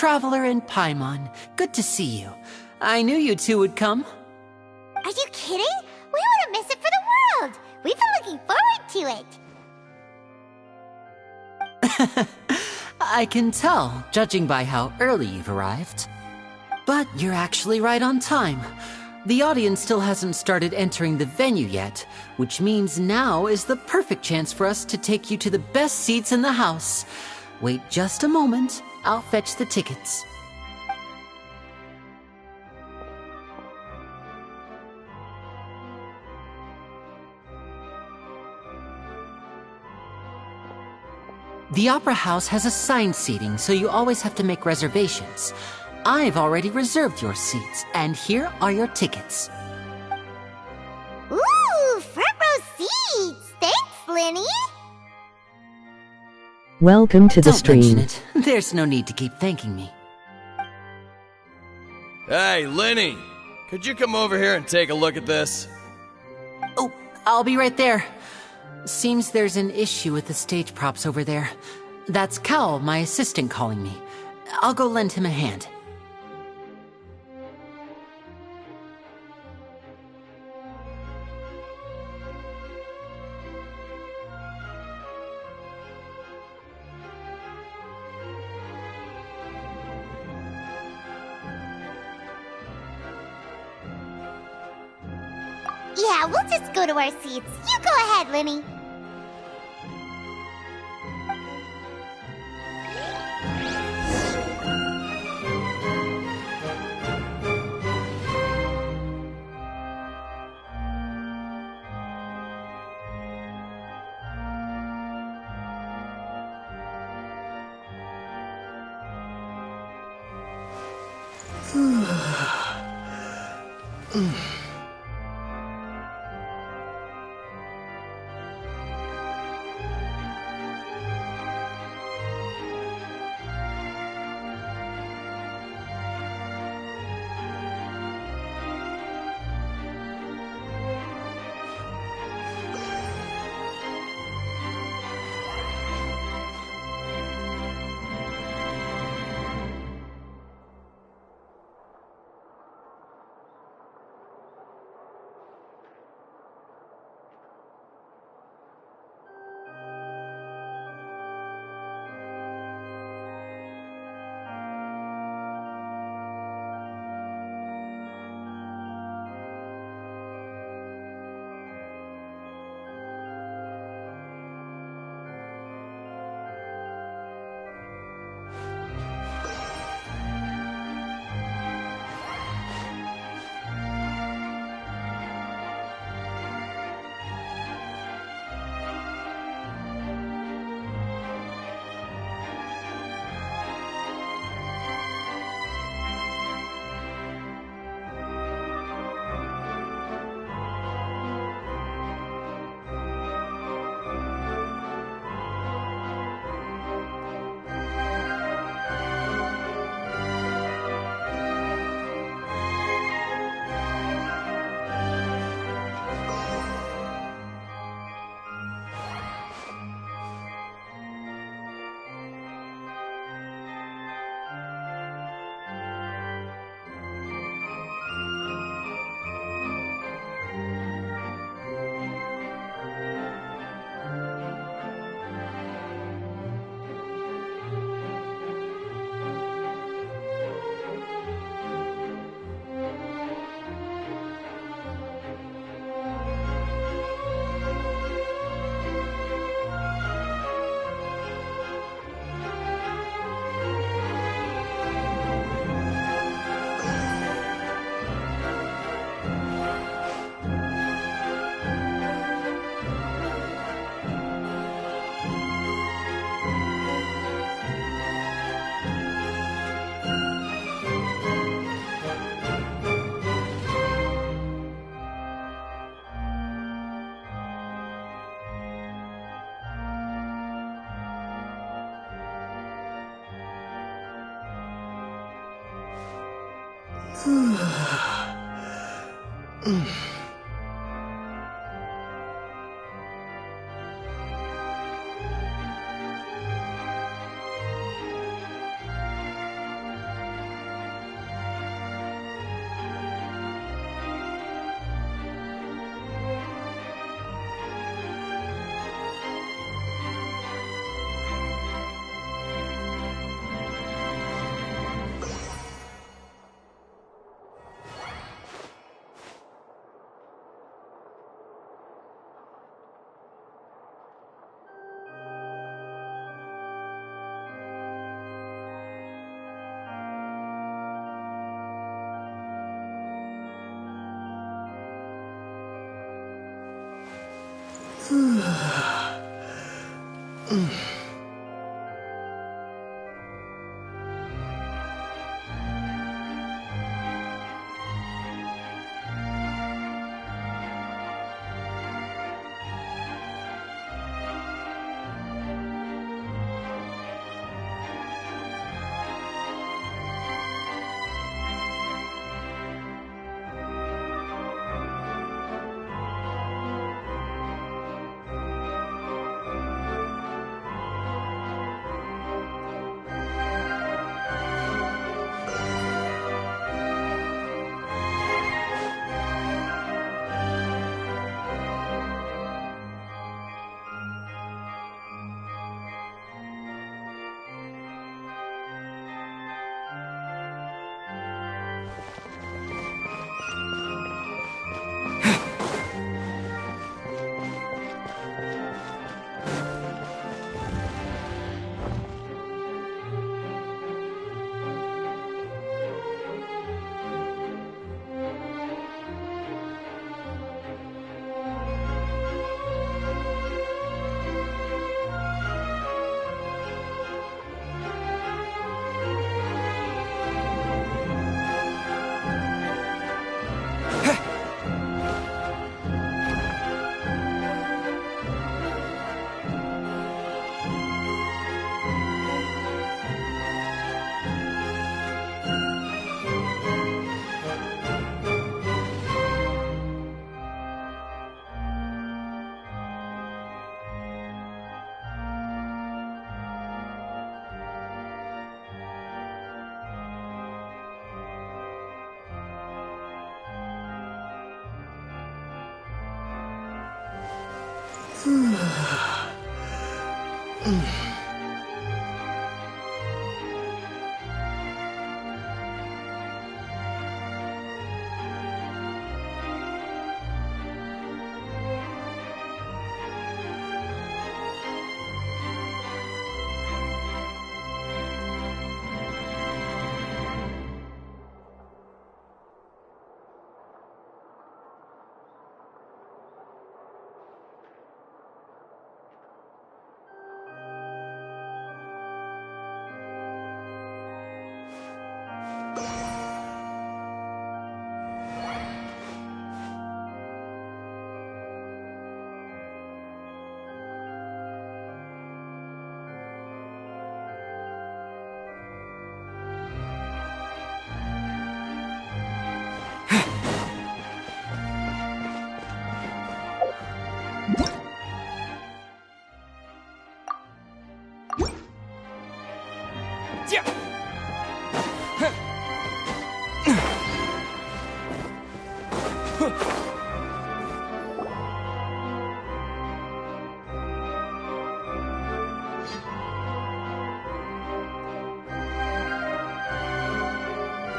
Traveler and Paimon. Good to see you. I knew you two would come. Are you kidding? We wouldn't miss it for the world! We've been looking forward to it! I can tell, judging by how early you've arrived. But you're actually right on time. The audience still hasn't started entering the venue yet, which means now is the perfect chance for us to take you to the best seats in the house. Wait just a moment, I'll fetch the tickets. The Opera House has assigned seating, so you always have to make reservations. I've already reserved your seats, and here are your tickets. Ooh, front row seats! Thanks, Linny! Welcome to the Don't stream. mention it. There's no need to keep thanking me. Hey, Lenny! Could you come over here and take a look at this? Oh, I'll be right there. Seems there's an issue with the stage props over there. That's Cal, my assistant, calling me. I'll go lend him a hand. Yeah, we'll just go to our seats. You go ahead, Linny.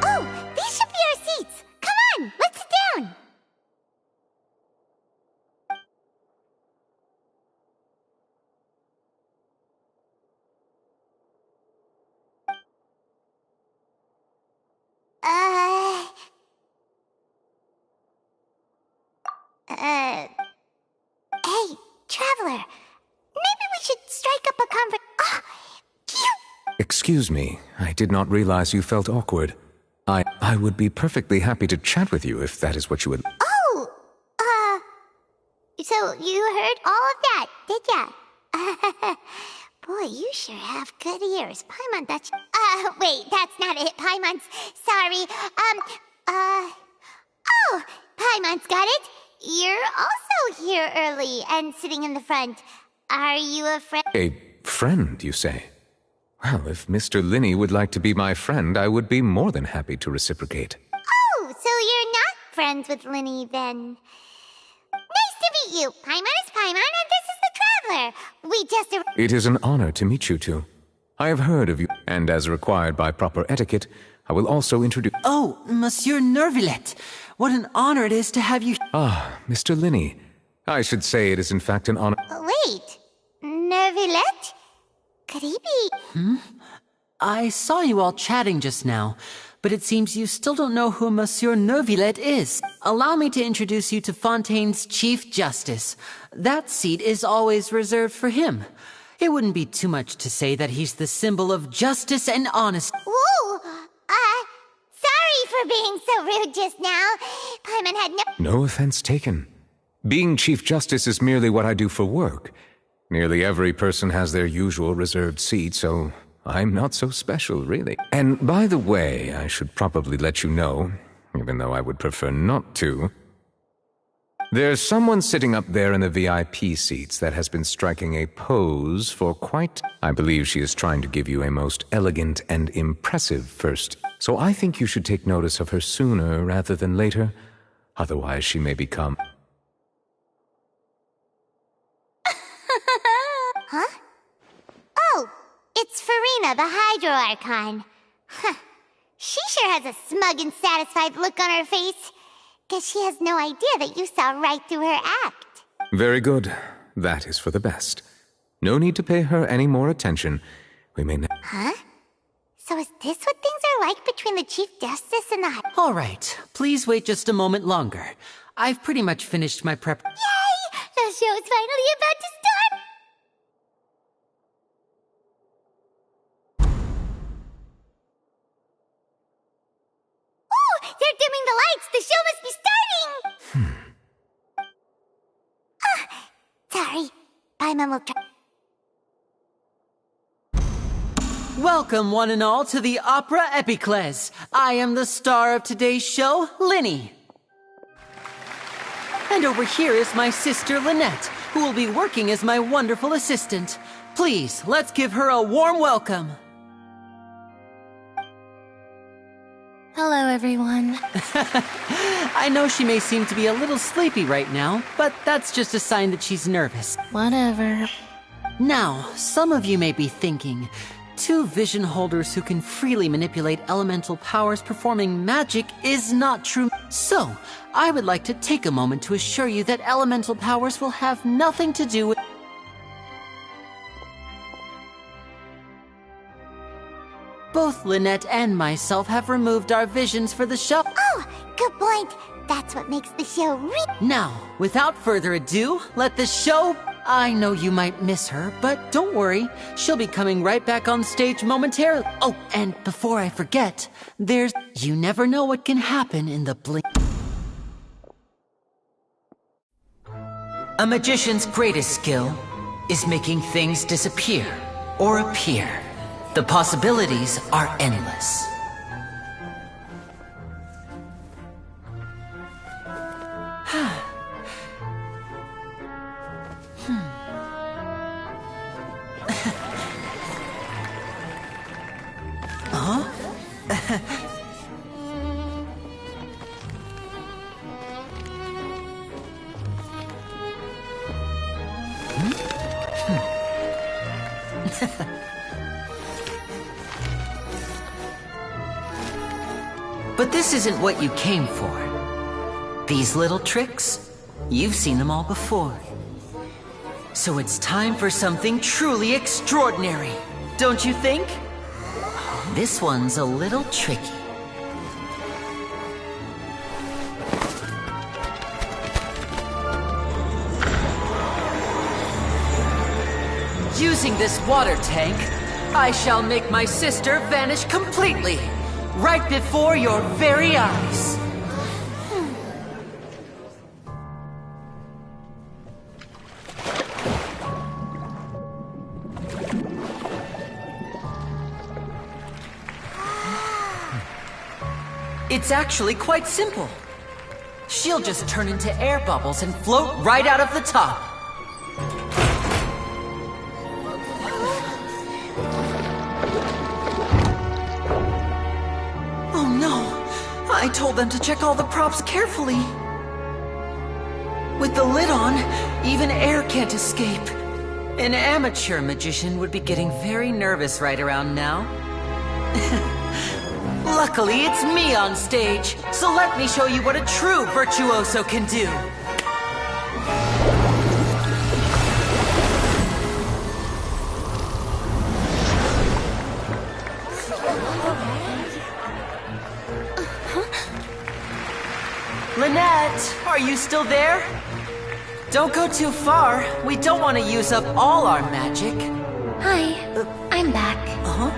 Oh, these should be our seats. Come on, let's sit down. Hey, Traveler. Maybe we should strike up a Ah, you... Excuse me, I did not realize you felt awkward. I would be perfectly happy to chat with you if that is what you would... Oh, so you heard all of that, did ya? Boy, you sure have good ears. Paimon, that's... wait, that's not it, Paimon's... Sorry, Oh, Paimon's got it. You're also here early and sitting in the front. Are you a friend? A friend, you say? Well, if Mr. Linney would like to be my friend, I would be more than happy to reciprocate. Oh, so you're not friends with Linney, then. Nice to meet you. Paimon is Paimon, and this is the Traveler. We just... It is an honor to meet you two. I have heard of you, and as required by proper etiquette, I will also introduce... Oh, Monsieur Nervillet. What an honor it is to have you... Ah, Mr. Linney. I should say it is in fact an honor... Wait, Nervillet? Could he be... I saw you all chatting just now, but it seems you still don't know who Monsieur Neuvillette is. Allow me to introduce you to Fontaine's Chief Justice. That seat is always reserved for him. It wouldn't be too much to say that he's the symbol of justice and honesty. Ooh, sorry for being so rude just now. Paimon had No offense taken. Being Chief Justice is merely what I do for work. Nearly every person has their usual reserved seat, so I'm not so special, really. And by the way, I should probably let you know, even though I would prefer not to. There's someone sitting up there in the VIP seats that has been striking a pose for quite... I believe she is trying to give you a most elegant and impressive first. So I think you should take notice of her sooner rather than later. Otherwise she may become... Huh? Oh, it's Farina, the Hydro Archon. Huh. She sure has a smug and satisfied look on her face. Guess she has no idea that you saw right through her act. Very good. That is for the best. No need to pay her any more attention. We may... Huh? So is this what things are like between the Chief Justice and the... All right, please wait just a moment longer. I've pretty much finished my prep... Yay! The show's finally about to start! Ooh! They're dimming the lights! The show must be starting! Sorry. Paimon will try... Welcome, one and all, to the Opera Epiclese. I am the star of today's show, Linny. And over here is my sister, Lynette, who will be working as my wonderful assistant. Please, let's give her a warm welcome. Hello, everyone. I know she may seem to be a little sleepy right now, but that's just a sign that she's nervous. Whatever. Now, some of you may be thinking, two vision holders who can freely manipulate elemental powers performing magic is not true. So, I would like to take a moment to assure you that elemental powers will have nothing to do with... Both Lynette and myself have removed our visions for the show. Oh, good point. That's what makes the show Now, without further ado, let the show... I know you might miss her, but don't worry. She'll be coming right back on stage momentarily. Oh, and before I forget, there's... You never know what can happen in the blink... A magician's greatest skill is making things disappear or appear. The possibilities are endless. But this isn't what you came for. These little tricks, you've seen them all before. So it's time for something truly extraordinary, don't you think? This one's a little tricky. Using this water tank, I shall make my sister vanish completely, right before your very eyes. It's actually quite simple. She'll just turn into air bubbles and float right out of the top. Oh no! I told them to check all the props carefully. With the lid on, even air can't escape. An amateur magician would be getting very nervous right around now. Luckily, it's me on stage, so let me show you what a true virtuoso can do. you still there? Don't go too far. We don't want to use up all our magic. Hi, I'm back. Uh-huh.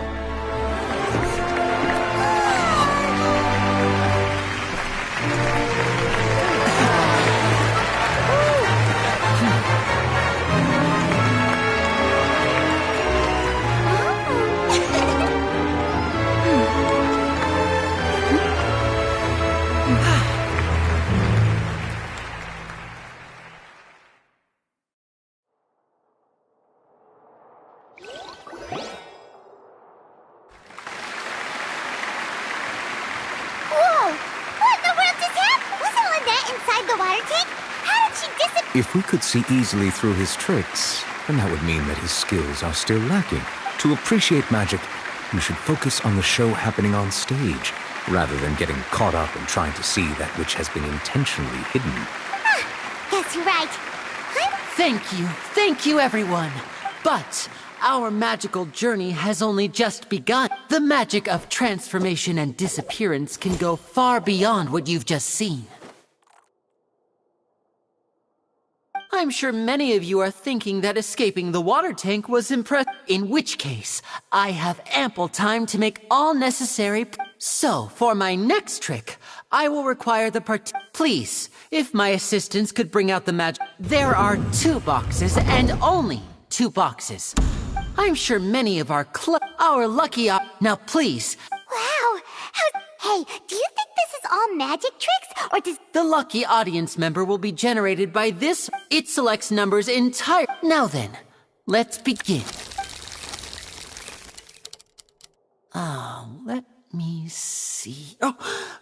If we could see easily through his tricks, then that would mean that his skills are still lacking. To appreciate magic, you should focus on the show happening on stage, rather than getting caught up in trying to see that which has been intentionally hidden. Guess you're right. Thank you everyone. But our magical journey has only just begun. The magic of transformation and disappearance can go far beyond what you've just seen. I'm sure many of you are thinking that escaping the water tank was impressive. In which case, I have ample time to make all necessary. So, for my next trick, I will require the Please, if my assistants could bring out the magic. There are 2 boxes and only 2 boxes. I'm sure many of our lucky now please. Wow. Hey, do you think this is all magic tricks, or does... The lucky audience member will be generated by this. It selects numbers entire. Now then, let's begin. Let me see. Oh,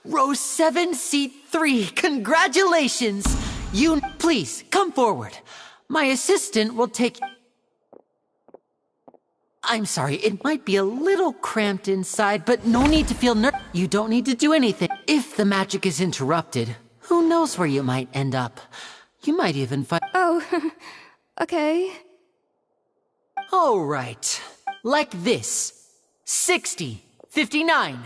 row 7, seat 3. Congratulations! Please, come forward. My assistant will take... I'm sorry, it might be a little cramped inside, but no need to feel nervous. You don't need to do anything. If the magic is interrupted, who knows where you might end up? You might even find... Oh, okay. All right. Like this. 60, 59,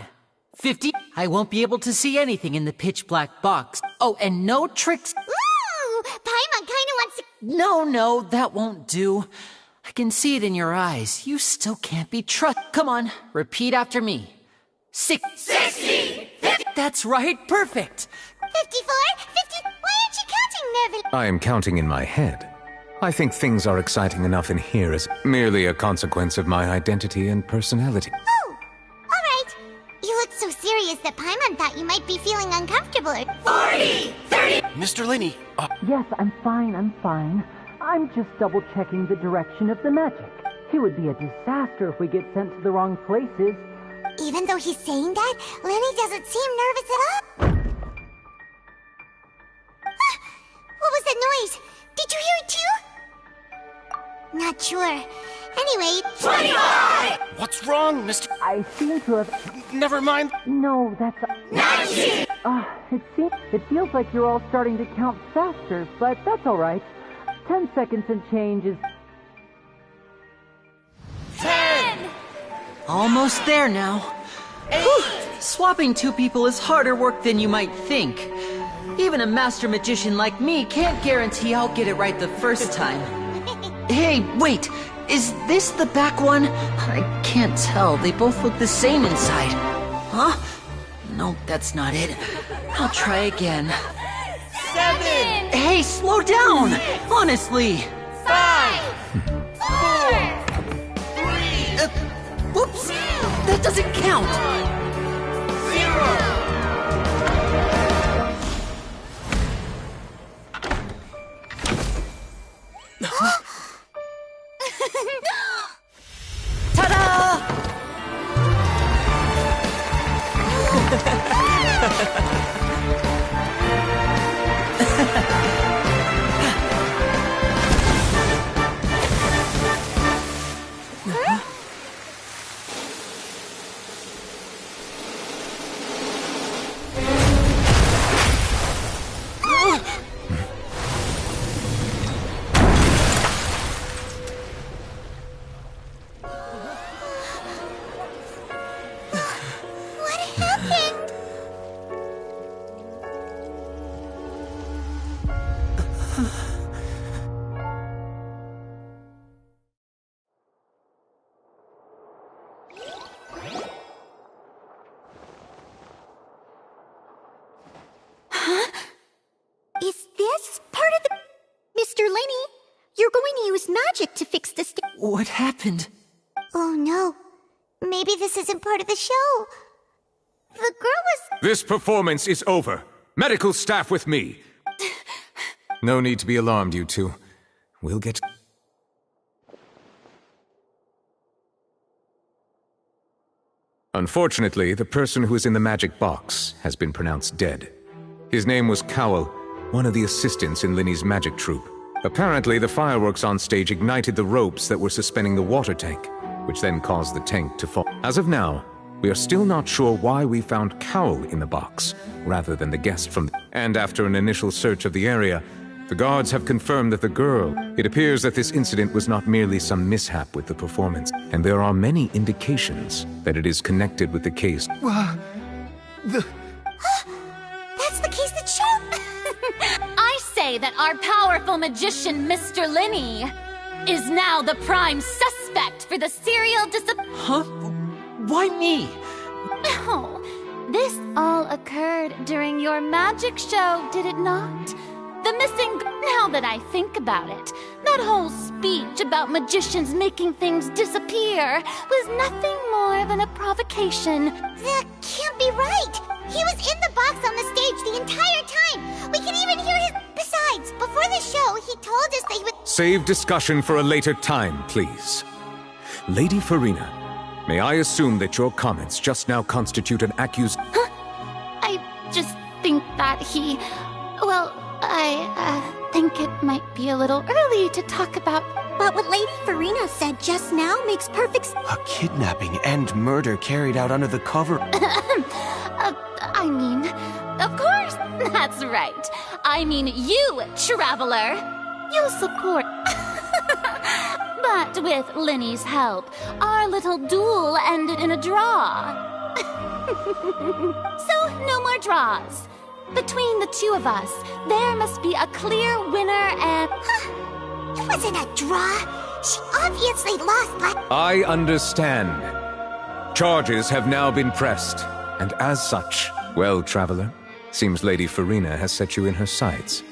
50... I won't be able to see anything in the pitch-black box. Oh, and no tricks... Ooh! Paimon kinda wants to... No, that won't do. I can see it in your eyes. You still can't be trusted. Come on, repeat after me. 60, 50. That's right, perfect. 54, 50... Why aren't you counting nervously? I am counting in my head. I think things are exciting enough in here as merely a consequence of my identity and personality. Oh, alright. You look so serious that Paimon thought you might be feeling uncomfortable. 40, 30... Mr. Linney, Yes, I'm fine. I'm just double-checking the direction of the magic. It would be a disaster if we get sent to the wrong places. Even though he's saying that, Lenny doesn't seem nervous at all. What was that noise? Did you hear it too? Not sure. Anyway... 25! what's wrong, Mr. I seem to have... Never mind. No, that's... 19! It feels like you're all starting to count faster, but that's all right. 10 seconds and change is... 10! Almost there now. Whew. Swapping 2 people is harder work than you might think. Even a master magician like me can't guarantee I'll get it right the first time. Hey, wait! Is this the back one? I can't tell. They both look the same inside. Huh? No, that's not it. I'll try again. 7! Hey, slow down! Honestly! 5! 4! 3! Whoops! That doesn't count! 0! Ta-da! You're going to use magic to fix this. What happened? Oh no. Maybe this isn't part of the show. The girl was... This performance is over. Medical staff with me. No need to be alarmed, you two. We'll get... Unfortunately, the person who is in the magic box has been pronounced dead. His name was Cowell, one of the assistants in Linny's magic troupe. Apparently, the fireworks on stage ignited the ropes that were suspending the water tank, which then caused the tank to fall. As of now, we are still not sure why we found Cowell in the box, rather than the guest from the... And after an initial search of the area, the guards have confirmed that the girl... It appears that this incident was not merely some mishap with the performance, and there are many indications that it is connected with the case. That's the case that showed... I say that our powerful magician, Mr. Linny, is now the prime suspect for the serial Huh? Why me? Oh, this all occurred during your magic show, did it not? The missing... Now that I think about it, that whole speech about magicians making things disappear was nothing more than a provocation. That can't be right! He was in the box on the stage the entire time! We can even hear his... Besides, before the show, he told us that he would... Save discussion for a later time, please. Lady Farina, may I assume that your comments just now constitute an accusation? Huh? I just think that he... Well, I think it might be a little early to talk about... But what Lady Farina said just now makes perfect sense. A kidnapping and murder carried out under the cover. I mean, of course, that's right. I mean you, traveler. You'll support... But with Linny's help, our little duel ended in a draw. So, no more draws. Between the two of us, there must be a clear winner and... Huh? It wasn't a draw. She obviously lost, but... I understand. Charges have now been pressed, and as such, well, traveler, seems Lady Farina has set you in her sights.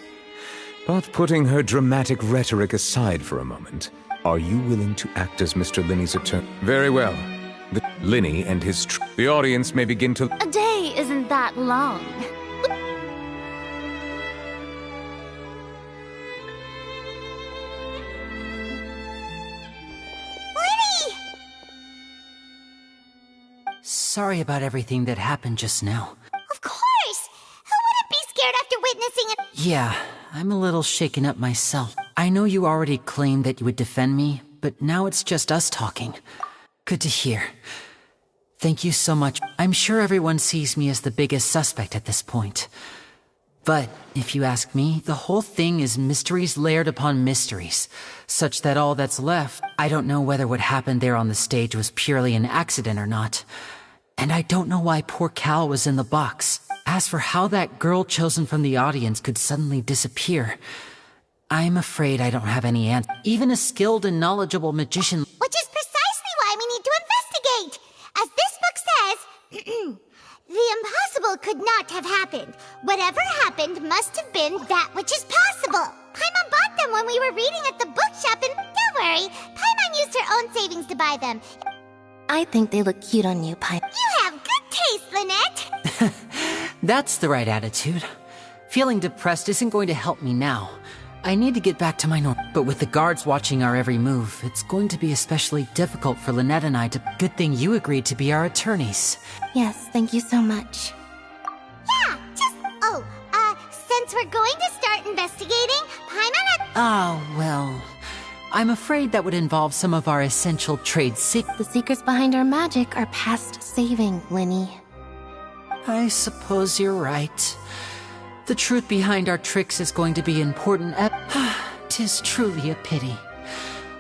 But putting her dramatic rhetoric aside for a moment, are you willing to act as Mr. Linny's attorney? Very well. Linny and his the audience may begin to... A day isn't that long. Sorry about everything that happened just now. Of course! Who wouldn't be scared after witnessing it? Yeah, I'm a little shaken up myself. I know you already claimed that you would defend me, but now it's just us talking. Good to hear. Thank you so much. I'm sure everyone sees me as the biggest suspect at this point. But, if you ask me, the whole thing is mysteries layered upon mysteries, such that all that's left, I don't know whether what happened there on the stage was purely an accident or not. And I don't know why poor Cal was in the box. As for how that girl chosen from the audience could suddenly disappear, I'm afraid I don't have any answer. Even a skilled and knowledgeable magician... Which is precisely why we need to investigate! As this book says, the impossible could not have happened. Whatever happened must have been that which is possible. Paimon bought them when we were reading at the bookshop and... Don't worry, Paimon used her own savings to buy them. I think they look cute on you, Pai. You have good taste, Lynette! That's the right attitude. Feeling depressed isn't going to help me now. I need to get back to my norm. But with the guards watching our every move, it's going to be especially difficult for Lynette and I to... Good thing you agreed to be our attorneys. Yes, thank you so much. Yeah, just... Oh, since we're going to start investigating, Paimon had... Oh, well... I'm afraid that would involve some of our essential trade secrets. The secrets behind our magic are past saving, Linny. I suppose you're right. The truth behind our tricks is going to be important. 'Tis truly a pity.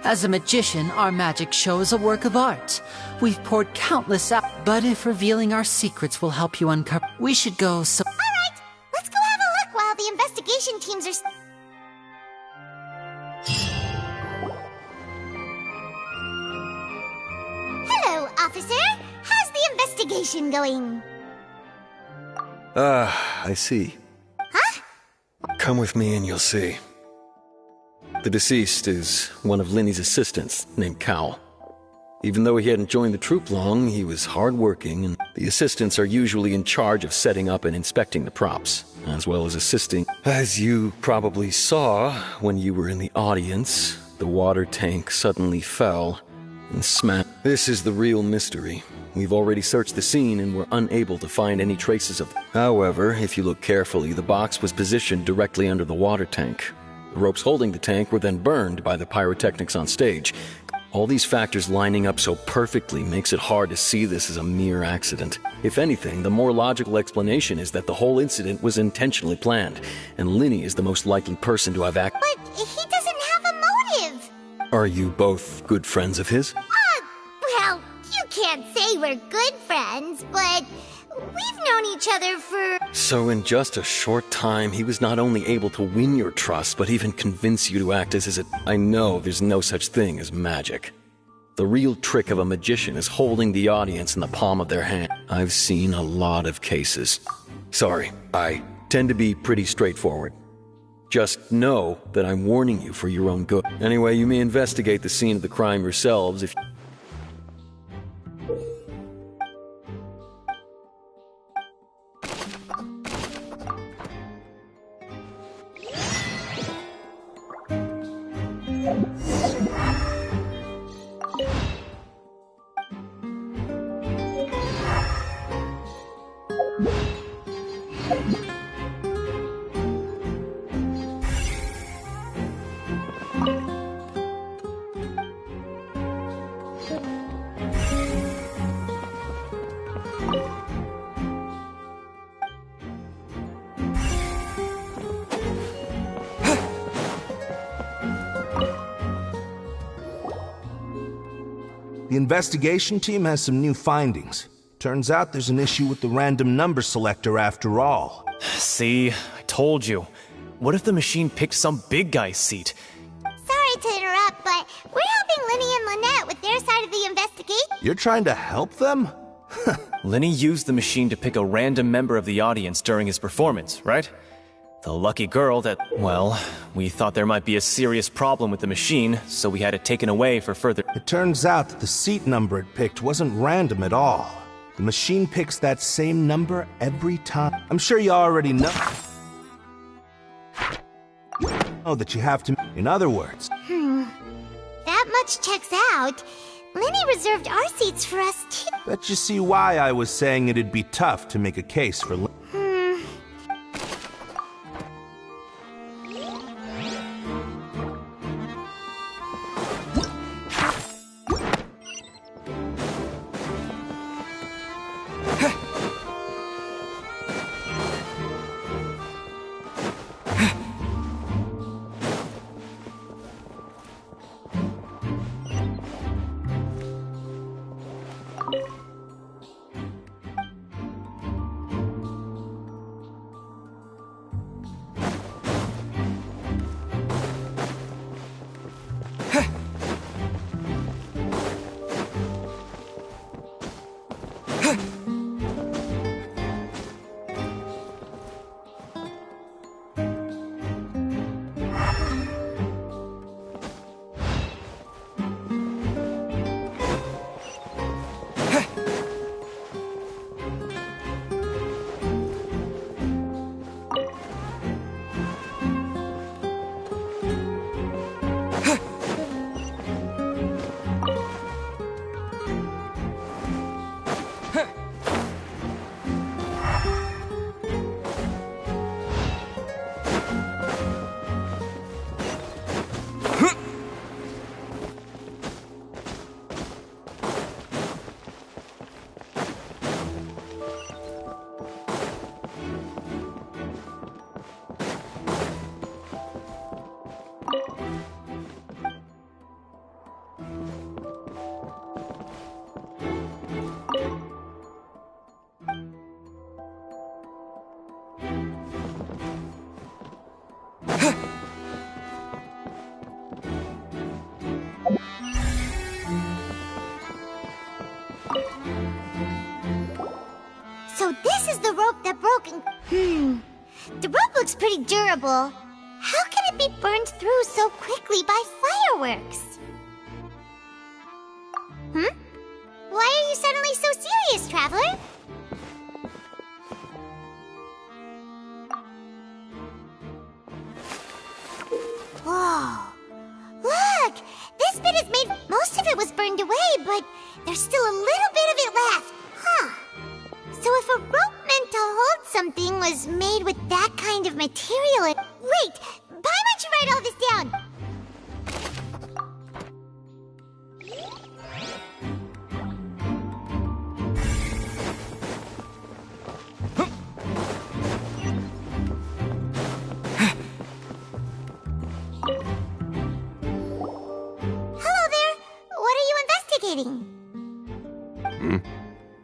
As a magician, our magic show is a work of art. We've poured countless hours, but if revealing our secrets will help you uncover, we should go so... All right, let's go have a look while the investigation teams are... Hello, officer. How's the investigation going? I see. Huh? Come with me and you'll see. The deceased is one of Linny's assistants, named Cal. Even though he hadn't joined the troop long, he was hardworking, and the assistants are usually in charge of setting up and inspecting the props, as well as assisting. As you probably saw when you were in the audience, the water tank suddenly fell and smashed. This is the real mystery. We've already searched the scene and were unable to find any traces of. However, if you look carefully, the box was positioned directly under the water tank. The ropes holding the tank were then burned by the pyrotechnics on stage. All these factors lining up so perfectly makes it hard to see this as a mere accident. If anything, the more logical explanation is that the whole incident was intentionally planned, and Linny is the most likely person to have acted. But he doesn't have a motive. Are you both good friends of his? Well, you can't say we're good friends, but we've known each other for... So in just a short time, he was not only able to win your trust, but even convince you to act as his... I know there's no such thing as magic. The real trick of a magician is holding the audience in the palm of their hand. I've seen a lot of cases. Sorry, I tend to be pretty straightforward. Just know that I'm warning you for your own good. Anyway, you may investigate the scene of the crime yourselves if... The investigation team has some new findings. Turns out there's an issue with the random number selector after all. See, I told you. What if the machine picked some big guy's seat? Sorry to interrupt, but we're helping Linny and Lynette with their side of the investigation. You're trying to help them? Linny used the machine to pick a random member of the audience during his performance, right? The lucky girl that, well, we thought there might be a serious problem with the machine, so we had it taken away for further... It turns out that the seat number it picked wasn't random at all. The machine picks that same number every time. I'm sure you already know that you have to... In other words... That much checks out. Linny reserved our seats for us too. Bet you see why I was saying it'd be tough to make a case for... So this is the rope that broke and... The rope looks pretty durable. How can it can't be burned through so quickly by fireworks. Why are you suddenly so serious, Traveler? Whoa. Look! This bit is made... Most of it was burned away, but there's still a little bit of it left. Huh. So if a rope meant to hold something was made with that kind of material... Wait! Why don't you write all this down?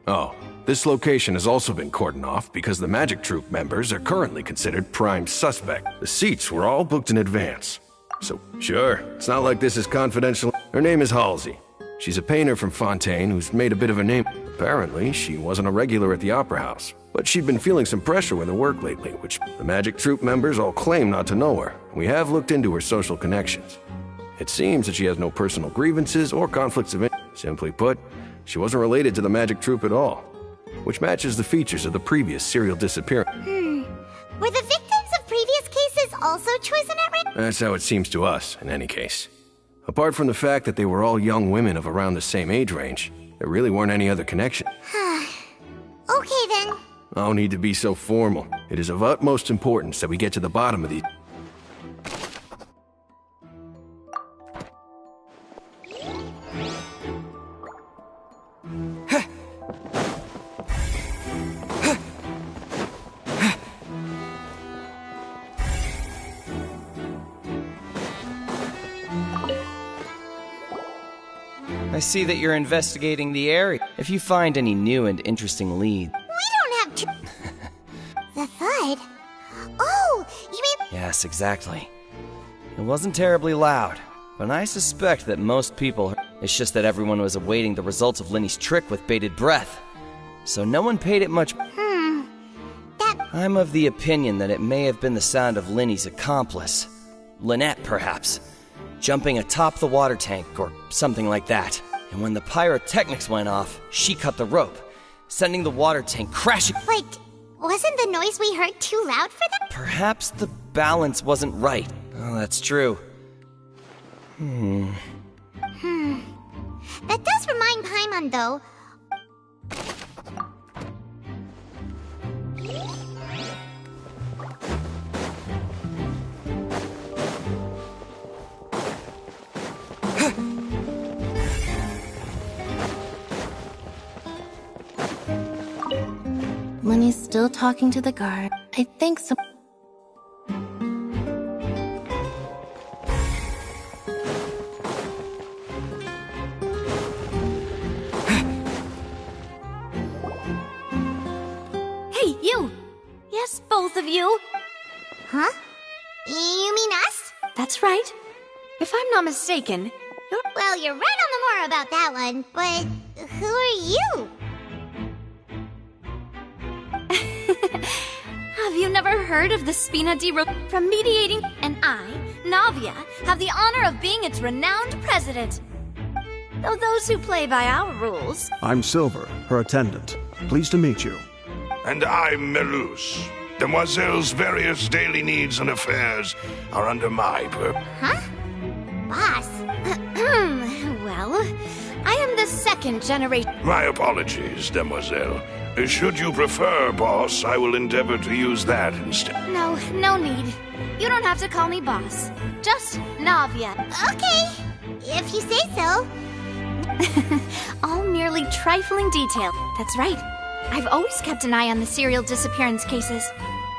Oh, this location has also been cordoned off because the Magic Troupe members are currently considered prime suspect. The seats were all booked in advance. So, sure, it's not like this is confidential. Her name is Halsey. She's a painter from Fontaine who's made a bit of a name. Apparently, she wasn't a regular at the Opera House, but she'd been feeling some pressure with her work lately, which the Magic Troupe members all claim not to know her. We have looked into her social connections. It seems that she has no personal grievances or conflicts of interest. Simply put, she wasn't related to the Magic Troupe at all, which matches the features of the previous serial disappearance. Were the victims of previous cases also chosen at random? That's how it seems to us, in any case. Apart from the fact that they were all young women of around the same age range, there really weren't any other connection. Okay then. No need to be so formal. It is of utmost importance that we get to the bottom of these. I see that you're investigating the area. If you find any new and interesting leads... We don't have to... The thud? Oh, you mean... Yes, exactly. It wasn't terribly loud, but I suspect that most people... It's just that everyone was awaiting the results of Linny's trick with bated breath. So no one paid it much... I'm of the opinion that it may have been the sound of Linny's accomplice. Lynette, perhaps. Jumping atop the water tank, or something like that. And when the pyrotechnics went off, she cut the rope, sending the water tank crashing. Wait, wasn't the noise we heard too loud for them? Perhaps the balance wasn't right. Oh, that's true. That does remind Paimon, though. Lenny's still talking to the guard. I think so. Hey, you! Yes, both of you. Huh? You mean us? That's right. If I'm not mistaken, you're... Well, you're right on the more about that one, but who are you? Have you never heard of the Spina di from mediating? And I, Navia, have the honor of being its renowned president. Though those who play by our rules... I'm Silver, her attendant. Pleased to meet you. And I'm Melus. Demoiselle's various daily needs and affairs are under my purview. Huh? Boss. Well, I am the second generation... My apologies, Demoiselle. Should you prefer, boss, I will endeavor to use that instead. No, no need. You don't have to call me boss. Just Navia. Okay, if you say so. All merely trifling detail. That's right. I've always kept an eye on the serial disappearance cases.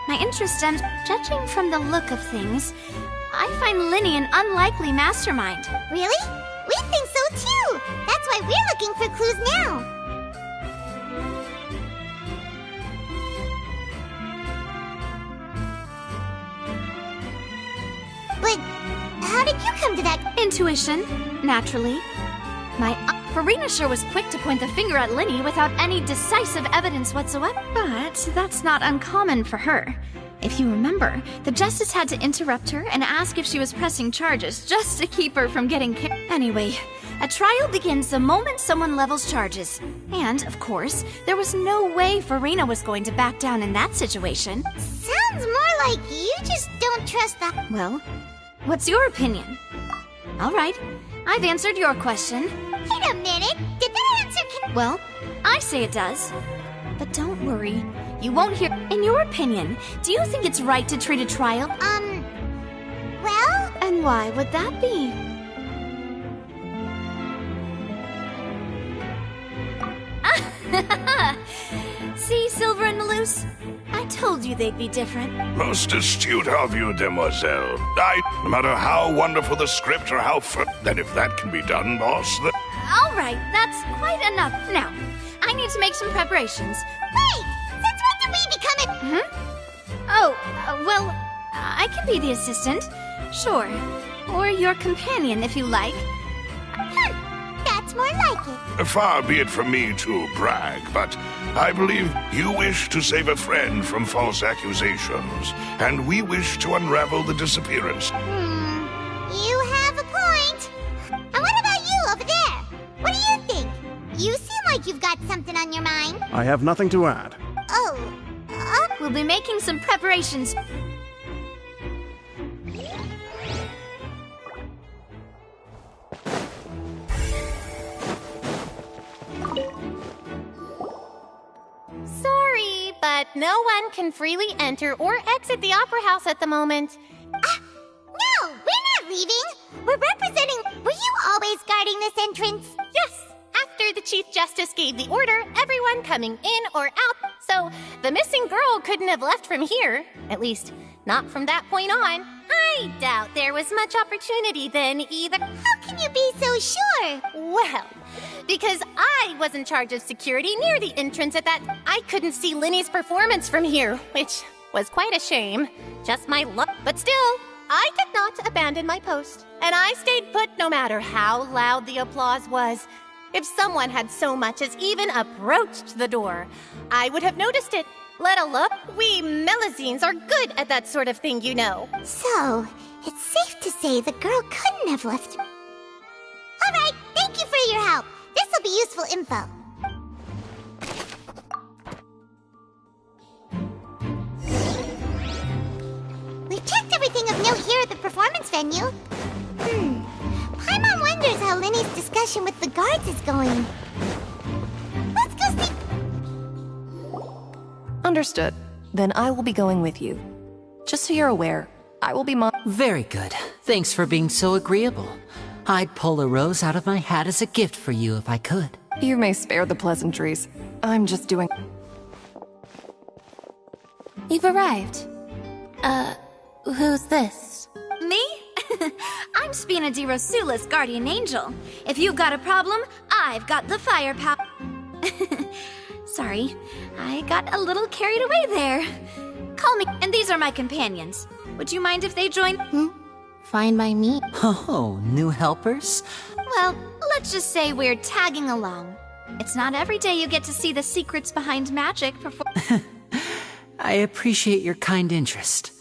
My interest stems, judging from the look of things, I find Linny an unlikely mastermind. Really? We think so too! That's why we're looking for clues now. But how did you come to that? Intuition, naturally. My Farina sure was quick to point the finger at Linny without any decisive evidence whatsoever. But that's not uncommon for her. If you remember, the Justice had to interrupt her and ask if she was pressing charges just to keep her from getting Anyway, a trial begins the moment someone levels charges. And, of course, there was no way Farina was going to back down in that situation. Sounds more like you just don't trust the... Well, what's your opinion? Alright, I've answered your question. Wait a minute, did that answer Well, I say it does. But don't worry, you won't hear... In your opinion, do you think it's right to treat a trial? Well? And why would that be? See, Silver and Malus? I told you they'd be different. Most astute of you, demoiselle. No matter how wonderful the script or how then if that can be done, boss, Alright, that's quite enough. Now, I need to make some preparations. Wait! Since when did we become it? Oh, well, I can be the assistant. Sure. Or your companion, if you like. That's more like it. far be it from me to brag, but I believe you wish to save a friend from false accusations, and we wish to unravel the disappearance. You have a point. And what about you over there? What do you think? You seem like you've got something on your mind. I have nothing to add. Oh, we'll be making some preparations. Sorry, but no one can freely enter or exit the Opera House at the moment. No, we're not leaving. We're representing... Were you always guarding this entrance? Yes. After the Chief Justice gave the order, everyone coming in or out, so the missing girl couldn't have left from here. At least, not from that point on. I doubt there was much opportunity then either. How can you be so sure? Well, because I was in charge of security near the entrance at that... I couldn't see Linny's performance from here, which was quite a shame. Just my luck. But still, I did not abandon my post. And I stayed put no matter how loud the applause was. If someone had so much as even approached the door, I would have noticed it. Let alone, we Melazines are good at that sort of thing, you know. So, it's safe to say the girl couldn't have left... Alright, thank you for your help. This'll be useful info. We checked everything of note here at the performance venue. Paimon wonders how Linny's discussion with the guards is going. Let's go see... Understood. Then I will be going with you. Just so you're aware, I will be Very good. Thanks for being so agreeable. I'd pull a rose out of my hat as a gift for you if I could. You may spare the pleasantries. I'm just doing... You've arrived. Who's this? Me? I'm Spina di Rosula's guardian angel. If you've got a problem, I've got the firepower. Sorry, I got a little carried away there. Call me, and these are my companions. Would you mind if they join? Fine by me. Oh, new helpers? Well, let's just say we're tagging along. It's not every day you get to see the secrets behind magic perform. I appreciate your kind interest.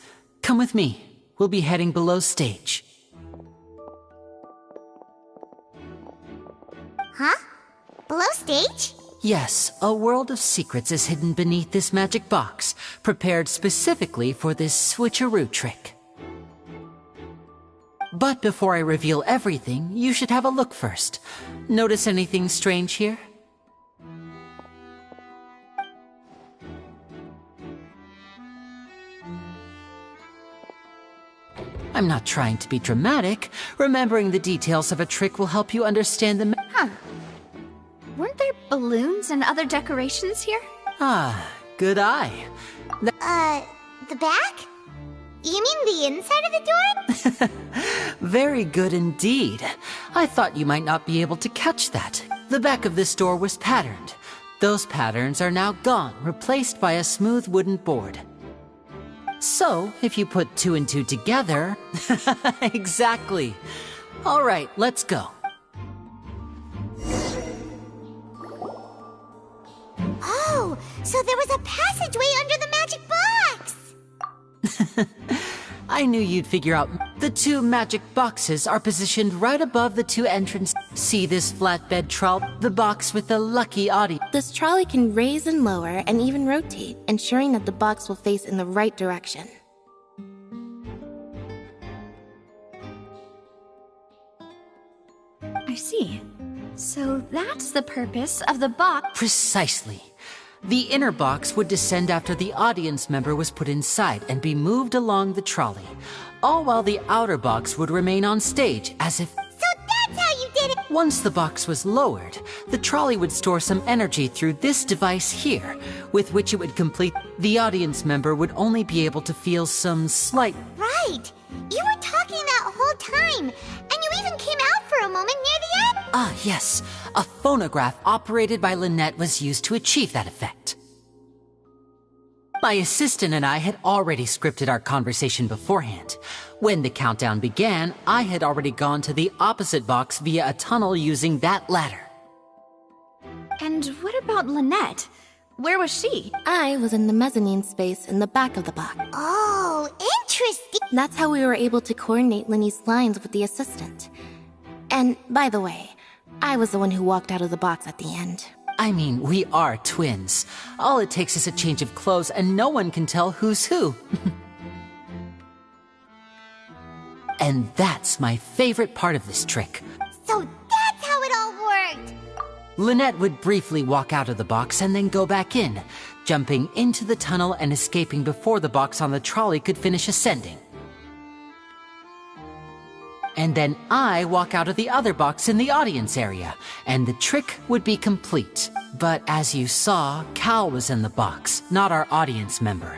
Come with me. We'll be heading below stage. Huh? Below stage? Yes, a world of secrets is hidden beneath this magic box, prepared specifically for this switcheroo trick. But before I reveal everything, you should have a look first. Notice anything strange here? I'm not trying to be dramatic. Remembering the details of a trick will help you understand the... Weren't there balloons and other decorations here? Ah, good eye. The back? You mean the inside of the door? Very good indeed. I thought you might not be able to catch that. The back of this door was patterned. Those patterns are now gone, replaced by a smooth wooden board. So, if you put two and two together... Exactly. All right, let's go. Oh, so there was a passageway under the magic box! I knew you'd figure out. The two magic boxes are positioned right above the two entrances. See this flatbed trolley? The box with the lucky audience. This trolley can raise and lower and even rotate, ensuring that the box will face in the right direction. I see. So that's the purpose of the box. Precisely. The inner box would descend after the audience member was put inside and be moved along the trolley, all while the outer box would remain on stage as if... So that's how you did it! Once the box was lowered, the trolley would store some energy through this device here, with which it would complete. The audience member would only be able to feel some slight... Right! You were talking that whole time, and you even came out for a moment near the end! Ah, yes. A phonograph operated by Lynette was used to achieve that effect. My assistant and I had already scripted our conversation beforehand. When the countdown began, I had already gone to the opposite box via a tunnel using that ladder. And what about Lynette? Where was she? I was in the mezzanine space in the back of the box. Oh, interesting! That's how we were able to coordinate Linny's lines with the assistant. And, by the way, I was the one who walked out of the box at the end. I mean, we are twins. All it takes is a change of clothes and no one can tell who's who. And that's my favorite part of this trick. So that's how it all worked! Lynette would briefly walk out of the box and then go back in, jumping into the tunnel and escaping before the box on the trolley could finish ascending. And then I walk out of the other box in the audience area, and the trick would be complete. But as you saw, Cal was in the box, not our audience member.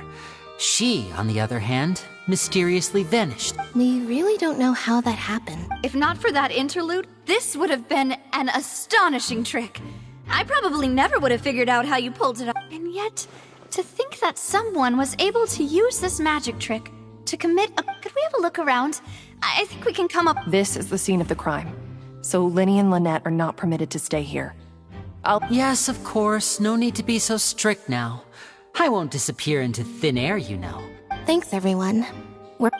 She, on the other hand, mysteriously vanished. We really don't know how that happened. If not for that interlude, this would have been an astonishing trick. I probably never would have figured out how you pulled it off. And yet, to think that someone was able to use this magic trick to commit a... Could we have a look around? I think we can come up... This is the scene of the crime. So Linny and Lynette are not permitted to stay here. Yes, of course. No need to be so strict now. I won't disappear into thin air, you know. Thanks, everyone. We're...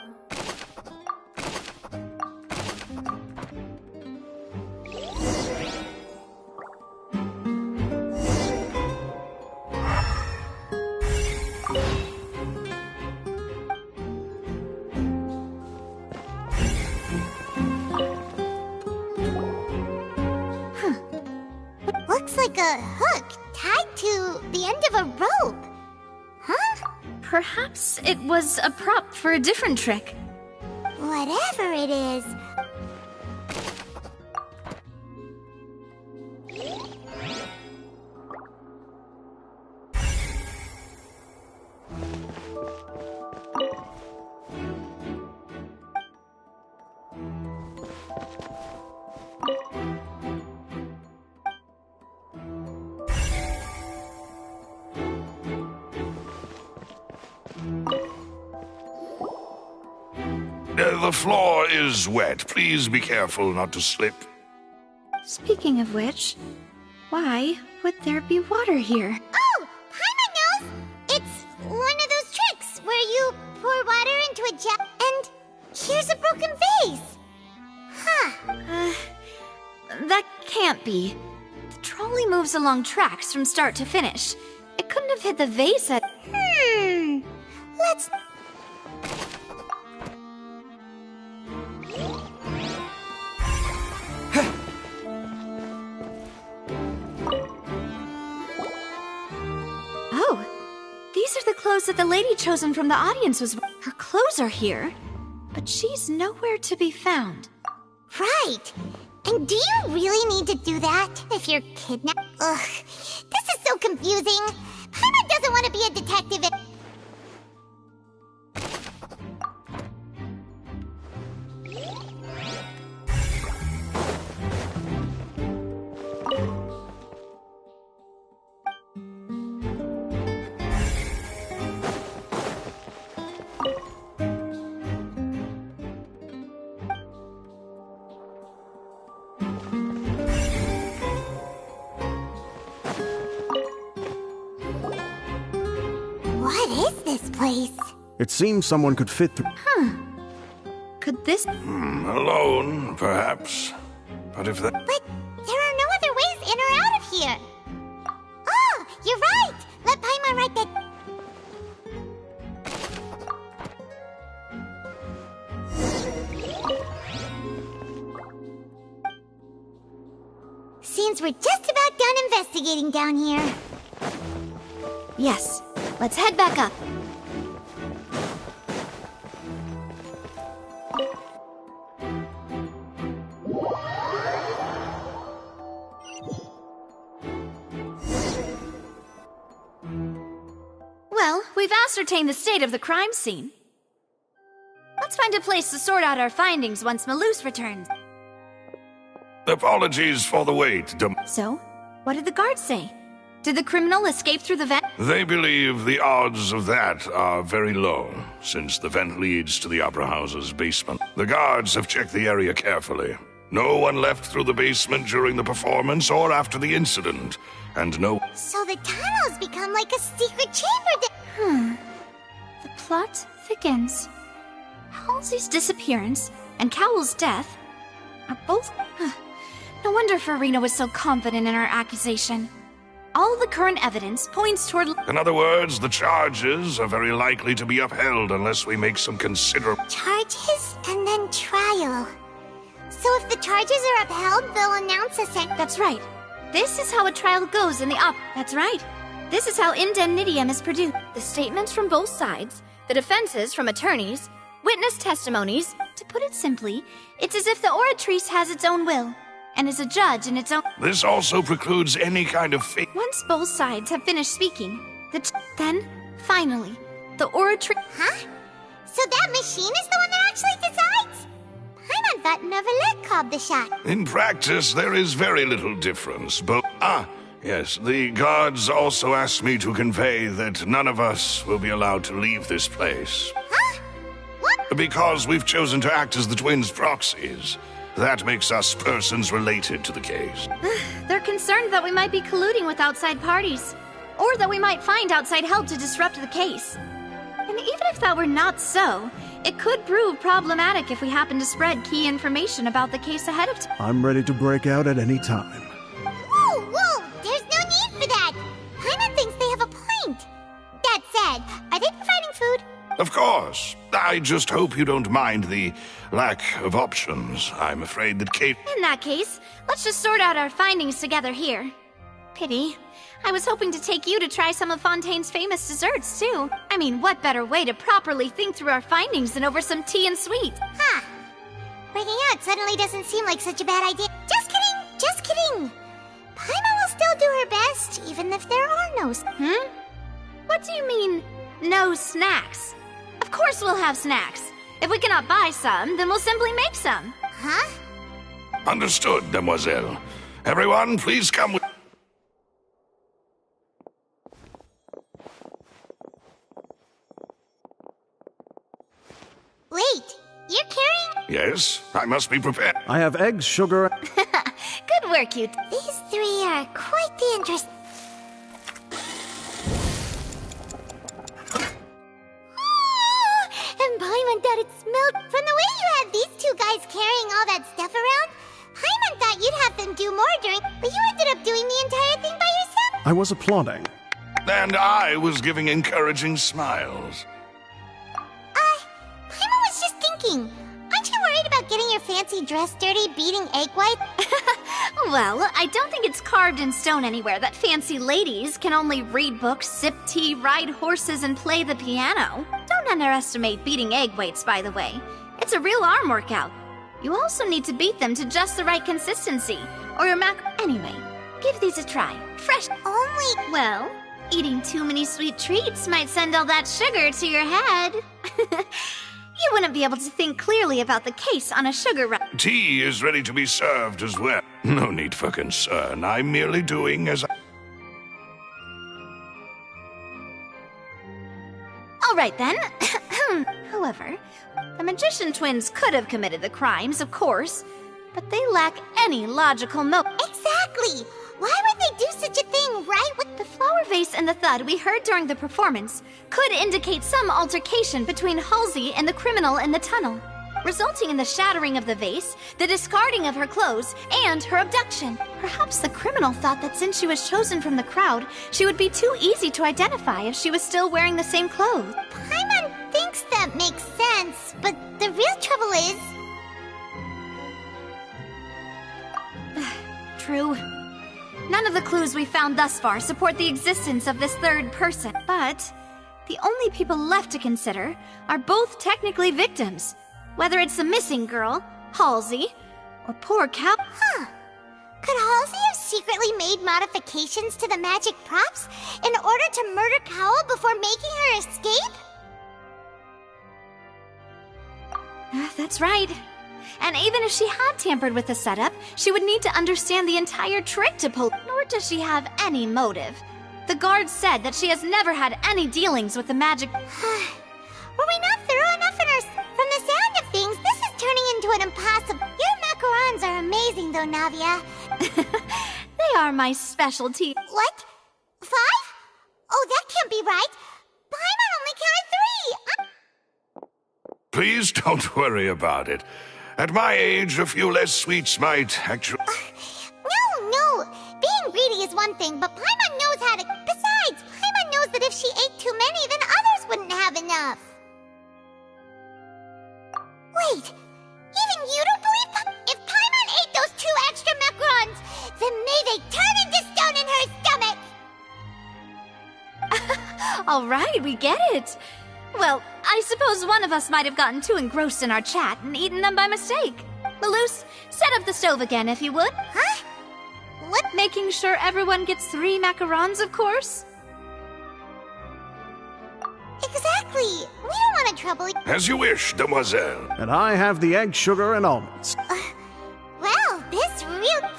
Looks like a hook tied to the end of a rope. Huh? Perhaps it was a prop for a different trick. Whatever it is. The floor is wet. Please be careful not to slip. Speaking of which, why would there be water here? Oh, Paimon knows! It's one of those tricks where you pour water into a jug and here's a broken vase. Huh. That can't be. The trolley moves along tracks from start to finish. It couldn't have hit the vase at... Let's... Oh, these are the clothes that the lady chosen from the audience was... Her clothes are here, but she's nowhere to be found. Right. And do you really need to do that if you're kidnapped? Ugh, this is so confusing. Paimon doesn't want to be a detective. What is this place? It seems someone could fit through. Could this... Alone, perhaps. But if that... But there are no other ways in or out of here. Oh, you're right. Let Paimon write that... Seems we're just about done investigating down here. Yes, let's head back up. Well, we've ascertained the state of the crime scene. Let's find a place to sort out our findings once Malus returns. Apologies for the wait, So, what did the guards say? Did the criminal escape through the vent? They believe the odds of that are very low, since the vent leads to the Opera House's basement. The guards have checked the area carefully. No one left through the basement during the performance or after the incident, and no... So the tunnel's become like a secret chamber The plot thickens. Halsey's disappearance and Cowell's death are both... No wonder Farina was so confident in her accusation. All the current evidence points toward... In other words, the charges are very likely to be upheld unless we make some considerable... Charges and then trial. So if the charges are upheld, they'll announce a sentence. That's right. This is how a trial goes in the op... That's right. This is how indemnitium is produced. The statements from both sides, the defenses from attorneys, witness testimonies. To put it simply, it's as if the oratrice has its own will, and is a judge in its own... This also precludes any kind of fate. Once both sides have finished speaking, then, finally, the oratrice... Huh? So that machine is the one that actually decides? Paimon thought Neuvillette called the shot. In practice, there is very little difference, but... yes, the guards also asked me to convey that none of us will be allowed to leave this place. Huh? What? Because we've chosen to act as the twins' proxies. That makes us persons related to the case. They're concerned that we might be colluding with outside parties, or that we might find outside help to disrupt the case. And even if that were not so, it could prove problematic if we happen to spread key information about the case ahead of time. I'm ready to break out at any time. Whoa! There's no need for that! Paimon thinks they have a point. That said, are they providing food? Of course. I just hope you don't mind the lack of options. I'm afraid that Kate... In that case, let's just sort out our findings together here. Pity. I was hoping to take you to try some of Fontaine's famous desserts, too. I mean, what better way to properly think through our findings than over some tea and sweet? Huh. Breaking out suddenly doesn't seem like such a bad idea. Just kidding! Just kidding! Paimon will still do her best, even if there are no... What do you mean, no snacks? Of course we'll have snacks. If we cannot buy some, then we'll simply make some. Huh? Understood, demoiselle. Everyone, please come with... Wait, you're carrying... Yes, I must be prepared. I have eggs, sugar... Good work, you... These three are quite the interest... And Paimon thought it smelled... From the way you had these two guys carrying all that stuff around, Paimon thought you'd have them do more during... But you ended up doing the entire thing by yourself. I was applauding. And I was giving encouraging smiles. Paimon was just thinking. Aren't you worried about getting your fancy dress dirty beating egg white? Well, I don't think it's carved in stone anywhere that fancy ladies can only read books, sip tea, ride horses, and play the piano. Don't underestimate beating egg whites, by the way. It's a real arm workout. You also need to beat them to just the right consistency, or your Anyway, give these a try. Fresh. Only... Well, eating too many sweet treats might send all that sugar to your head. You wouldn't be able to think clearly about the case on a sugar rush. Tea is ready to be served as well. No need for concern. I'm merely doing as I... All right, then. However, the magician twins could have committed the crimes, of course, but they lack any logical motive. Exactly! Why would they do such a thing, right? The flower vase and the thud we heard during the performance could indicate some altercation between Halsey and the criminal in the tunnel, resulting in the shattering of the vase, the discarding of her clothes, and her abduction. Perhaps the criminal thought that since she was chosen from the crowd, she would be too easy to identify if she was still wearing the same clothes. Paimon thinks that makes sense, but the real trouble is... True. None of the clues we found thus far support the existence of this third person, but the only people left to consider are both technically victims, whether it's the missing girl, Halsey, or poor Cal. Huh. Could Halsey have secretly made modifications to the magic props in order to murder Cowell before making her escape? That's right. And even if she had tampered with the setup, she would need to understand the entire trick to pull. Nor does she have any motive. The guard said that she has never had any dealings with the magic. Were we not thorough enough in our... From the sound of things, this is turning into an impossible... Your macarons are amazing, though, Navia. They are my specialty. What? 5? Oh, that can't be right. Paimon only counted 3. Please don't worry about it. At my age, a few less sweets might actually... No. Being greedy is one thing, but Paimon knows how to... Besides, Paimon knows that if she ate too many, then others wouldn't have enough. Wait, even you don't believe if Paimon ate those 2 extra macarons, then may they turn into stone in her stomach! All right, we get it. Well, I suppose one of us might have gotten too engrossed in our chat and eaten them by mistake. Malus, set up the stove again if you would. Huh? What? Making sure everyone gets 3 macarons, of course. Exactly. We don't want to trouble you. As you wish, demoiselle. And I have the egg, sugar, and almonds. Well, this real...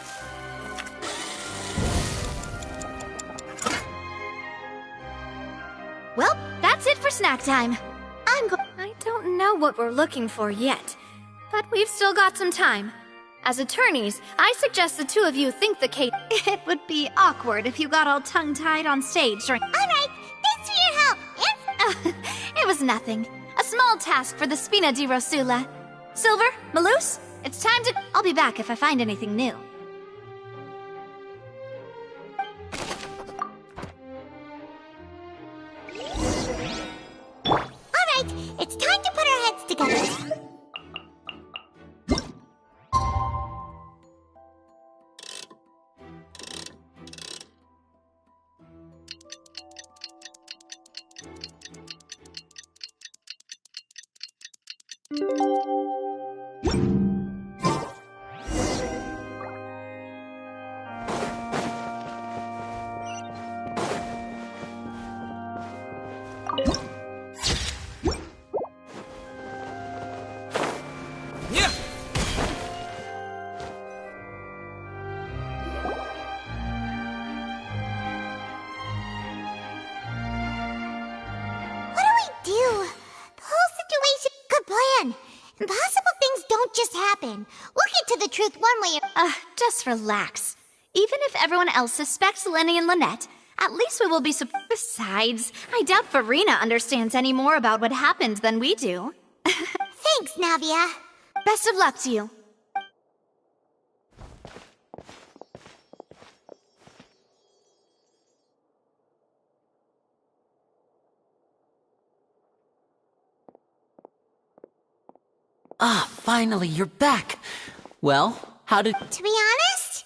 Well, that's it for snack time. I don't know what we're looking for yet, but we've still got some time. As attorneys, I suggest the 2 of you think the case... It would be awkward if you got all tongue-tied on stage during... All right, thanks for your help. It was nothing. A small task for the Spina di Rosula. Silver, Malus, it's time to... I'll be back if I find anything new. All right, it's time to put our heads together. Impossible things don't just happen. We'll get to the truth one way or... Just relax. Even if everyone else suspects Lenny and Lynette, at least we will be Besides, I doubt Farina understands any more about what happened than we do. Thanks, Navia. Best of luck to you. Finally, you're back. Well, how did... To be honest,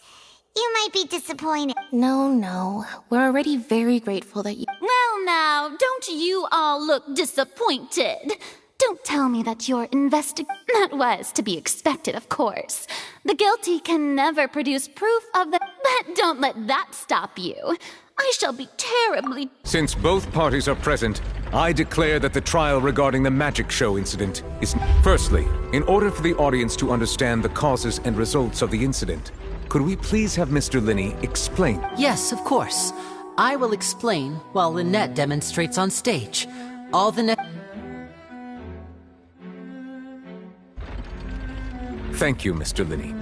you might be disappointed. No. We're already very grateful that you... Well now, don't you all look disappointed? Don't tell me that your That was to be expected, of course. The guilty can never produce proof of the... But don't let that stop you. I shall be terribly... Since both parties are present, I declare that the trial regarding the magic show incident is... Firstly, in order for the audience to understand the causes and results of the incident, could we please have Mr. Linney explain? Yes, of course. I will explain while Lynette demonstrates on stage. All the Thank you, Mr. Linney.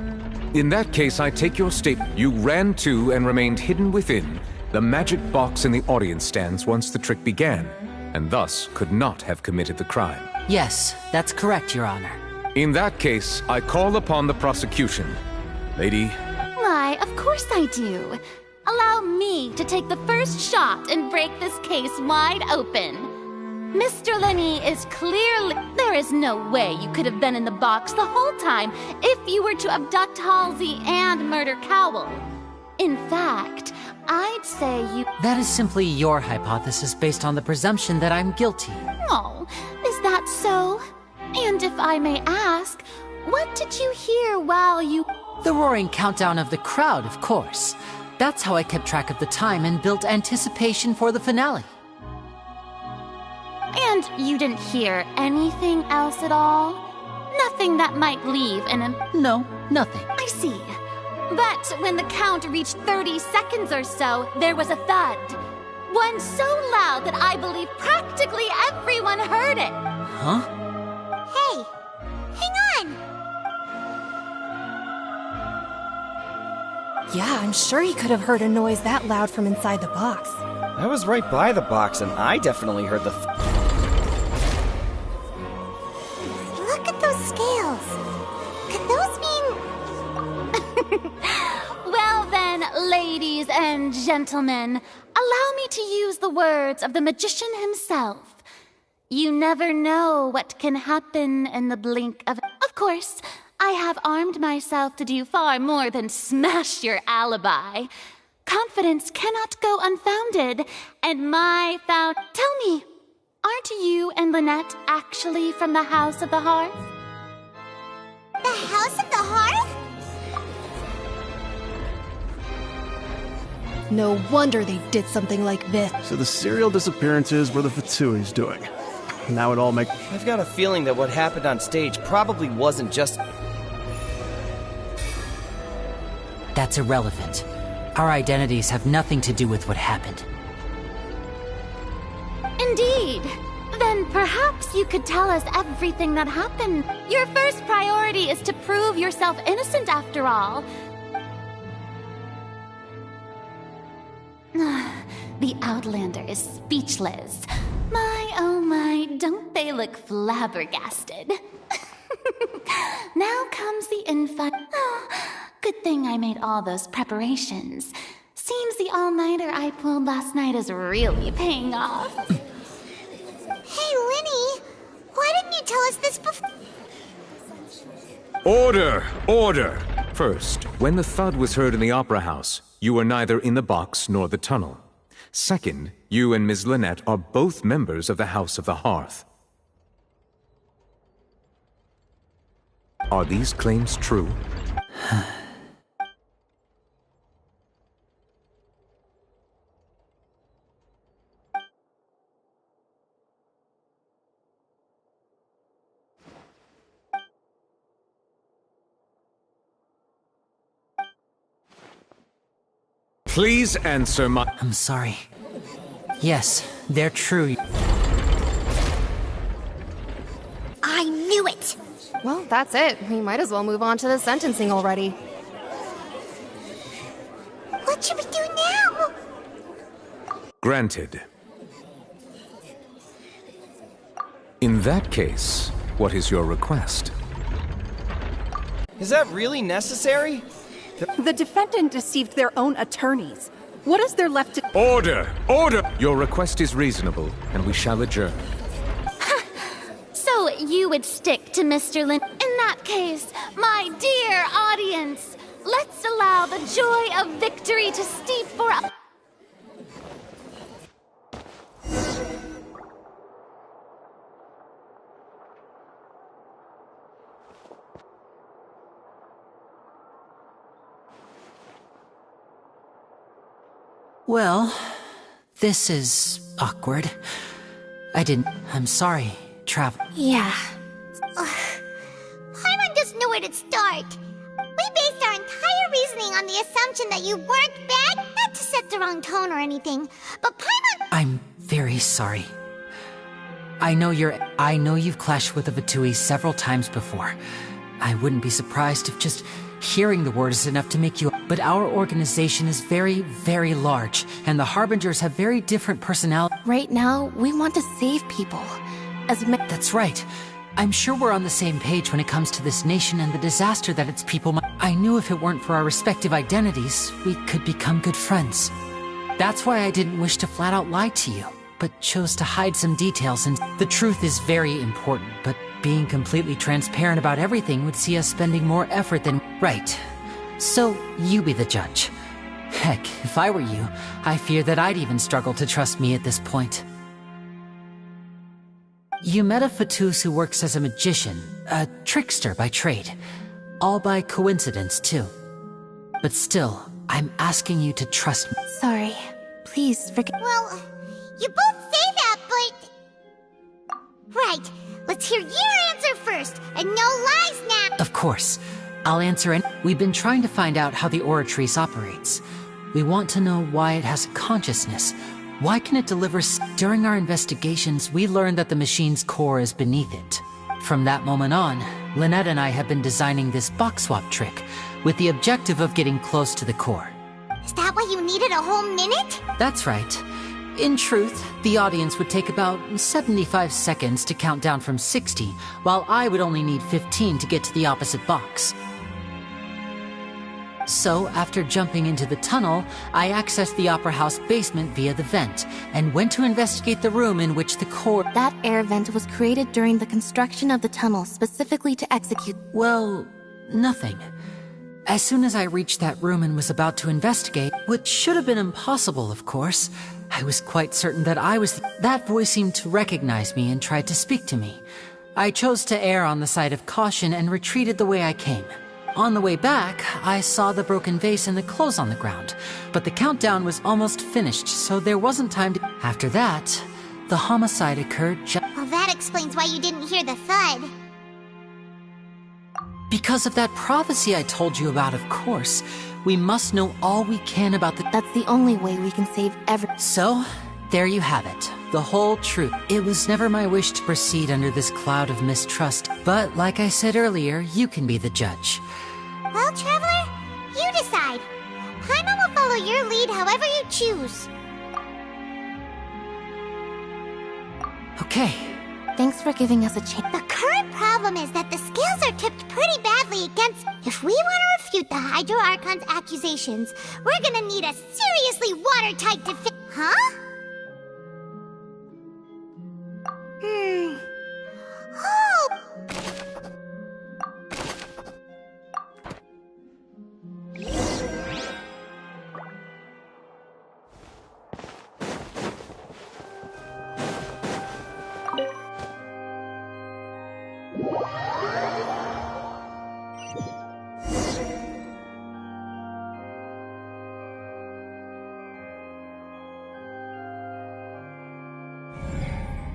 In that case, I take your statement. You ran to and remained hidden within the magic box in the audience stands once the trick began, and thus could not have committed the crime. Yes, that's correct, Your Honor. In that case, I call upon the prosecution. Lady. Why, of course I do. Allow me to take the first shot and break this case wide open. Mr. Lenny is clearly... There is no way you could have been in the box the whole time if you were to abduct Halsey and murder Cowell. In fact, I'd say you... That is simply your hypothesis based on the presumption that I'm guilty. Oh, is that so? And if I may ask, what did you hear while you... The roaring countdown of the crowd, of course. That's how I kept track of the time and built anticipation for the finale. And you didn't hear anything else at all? Nothing that might leave in a... No, nothing. I see. But when the count reached 30 seconds or so, there was a thud. One so loud that I believe practically everyone heard it. Huh? Hey, hang on! Yeah, I'm sure he could have heard a noise that loud from inside the box. I was right by the box, and I definitely heard the... Look at those scales. Could those mean... Well then, ladies and gentlemen, allow me to use the words of the magician himself. You never know what can happen in the blink of... Of course, I have armed myself to do far more than smash your alibi. Confidence cannot go unfounded, and my found... Tell me, aren't you and Lynette actually from the House of the Hearth? The House of the Hearth? No wonder they did something like this. So the serial disappearances were the Fatsui's doing. Now it all makes... I've got a feeling that what happened on stage probably wasn't just... That's irrelevant. Our identities have nothing to do with what happened. Indeed. Then perhaps you could tell us everything that happened. Your first priority is to prove yourself innocent after all. The Outlander is speechless. My, oh my, don't they look flabbergasted? Now comes the info. Oh, good thing I made all those preparations. Seems the all-nighter I pulled last night is really paying off. Hey, Linny, why didn't you tell us this before? Order! Order! First, when the thud was heard in the Opera House, you were neither in the box nor the tunnel. Second, you and Ms. Lynette are both members of the House of the Hearth. Are these claims true? Please answer my... I'm sorry. Yes, they're true. I knew it! Well, that's it. We might as well move on to the sentencing already. What should we do now? Granted. In that case, what is your request? Is that really necessary? The defendant deceived their own attorneys. What is there left to... Order! Order! Your request is reasonable, and we shall adjourn. So you would stick to Mr. Lin... In that case, my dear audience, let's allow the joy of victory to steep for... Well, this is awkward. I'm sorry, Yeah. Paimon doesn't know where to start. We based our entire reasoning on the assumption that you weren't bad, not to set the wrong tone or anything, but Paimon... I'm very sorry. I know you've clashed with the Vatui several times before. I wouldn't be surprised if just Hearing the word is enough to make you... But our organization is very, very large, and the Harbingers have very different personalities. Right now, we want to save people. That's right. I'm sure we're on the same page when it comes to this nation and the disaster that its people might... I knew if it weren't for our respective identities, we could become good friends. That's why I didn't wish to flat out lie to you, but chose to hide some details, and the truth is very important, but being completely transparent about everything would see us spending more effort than... Right. So, you be the judge. Heck, if I were you, I fear that I'd even struggle to trust me at this point. You met a Fatus who works as a magician, a trickster by trade. All by coincidence, too. But still, I'm asking you to trust me. Sorry. Please forgive... Well, you both say that, but... Right. Let's hear your answer first, and no lies now! Of course. I'll answer any... We've been trying to find out how the Oratrice operates. We want to know why it has a consciousness. Why can it deliver... During our investigations, we learned that the machine's core is beneath it. From that moment on, Lynette and I have been designing this box swap trick, with the objective of getting close to the core. Is that why you needed a whole minute? That's right. In truth, the audience would take about 75 seconds to count down from 60, while I would only need 15 to get to the opposite box. So, after jumping into the tunnel, I accessed the Opera House basement via the vent, and went to investigate the room in which the core... That air vent was created during the construction of the tunnel specifically to execute... Well, nothing. As soon as I reached that room and was about to investigate, which should have been impossible, of course, I was quite certain that I was... That voice seemed to recognize me and tried to speak to me. I chose to err on the side of caution and retreated the way I came. On the way back, I saw the broken vase and the clothes on the ground, but the countdown was almost finished, so there wasn't time to... After that, the homicide occurred Well, that explains why you didn't hear the thud. Because of that prophecy I told you about, of course. We must know all we can about the... That's the only way we can save So, there you have it. The whole truth. It was never my wish to proceed under this cloud of mistrust, but like I said earlier, you can be the judge. Well, Traveler, you decide. Paimon will follow your lead however you choose. Okay. Thanks for giving us a chance. The current problem is that the scales are tipped pretty badly against... If we want to refute the Hydro Archon's accusations, we're gonna need a seriously watertight defense. Huh? Oh!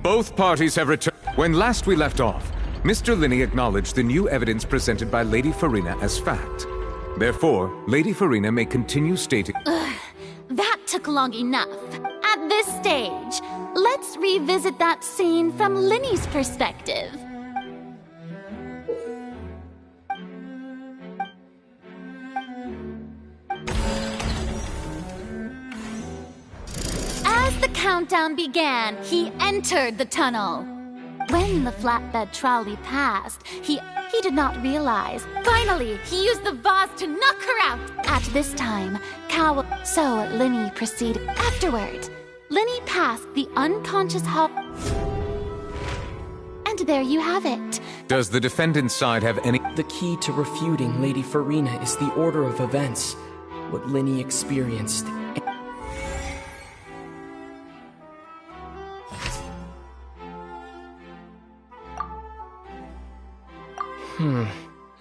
Both parties have returned. When last we left off, Mr. Linney acknowledged the new evidence presented by Lady Farina as fact. Therefore, Lady Farina may continue stating... That took long enough. At this stage, let's revisit that scene from Linney's perspective. As the countdown began, he entered the tunnel. When the flatbed trolley passed, he did not realize. Finally, he used the vase to knock her out. At this time, So Linney proceeded. Afterward, Linney passed the unconscious Hall. And there you have it. Does the defendant's side have any... The key to refuting Lady Farina is the order of events. What Linney experienced.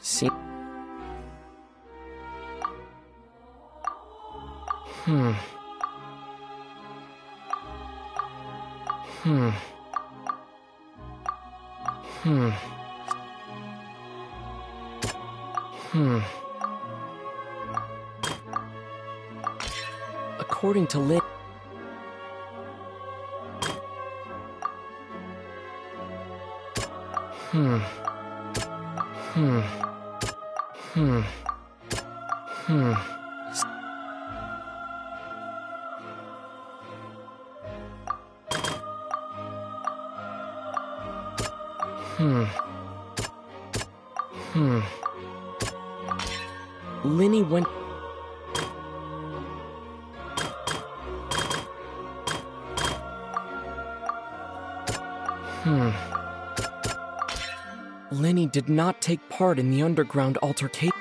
See. According to Lynn... Linny went... Linny did not take part in the underground altercation.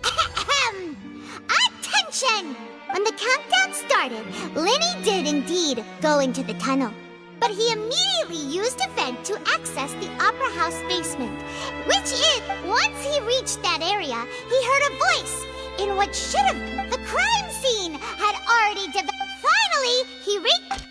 Attention! When the countdown started, Linny did indeed go into the tunnel. But he immediately used a vent to access the Opera House basement, once he reached that area, he heard a voice in what should have been the crime scene had already developed. Finally, he reached...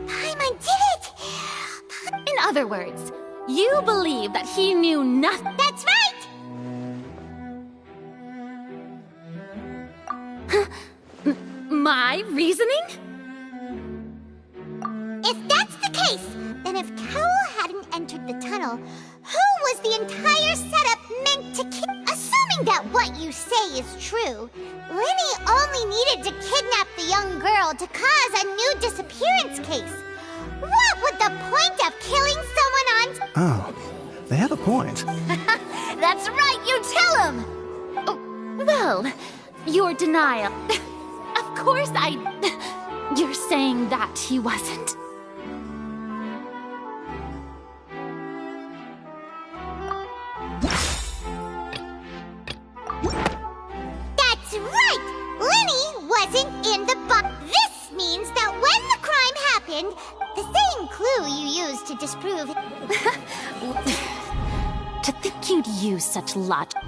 Paimon did it! In other words, you believe that he knew nothing. That's right! My reasoning? If that's the case, then if Cowell hadn't entered the tunnel, who was the entire setup meant to Assuming that what you say is true, Linny only needed to kidnap the young girl to cause a new disappearance case. What would the point of killing someone on... Oh, they have a point. That's right, you tell him! Oh, well, your denial. Of course You're saying that he wasn't. That's right! Linny wasn't in the box. This means that when the crime happened, the same clue you used to disprove... To think you'd use such logic.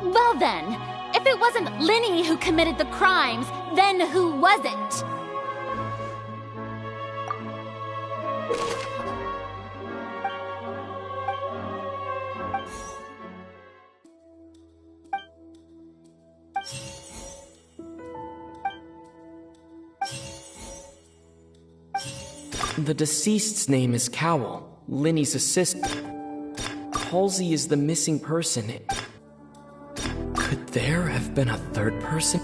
Well then, if it wasn't Linny who committed the crimes, then who was it? The deceased's name is Cowell, Linny's assistant. Halsey is the missing person. Could there have been a third person?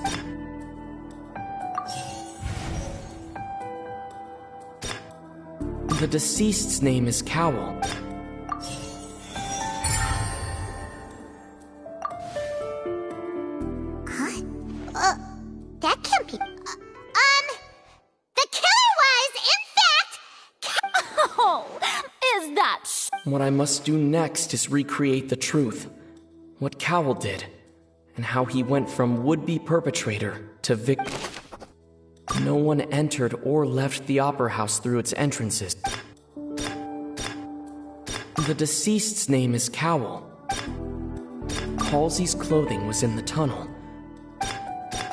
The deceased's name is Cowell. That can't be... The killer was, in fact... Oh, is that... What I must do next is recreate the truth. What Cowell did, and how he went from would-be perpetrator to victim. No one entered or left the Opera House through its entrances. The deceased's name is Cowell. Halsey's clothing was in the tunnel.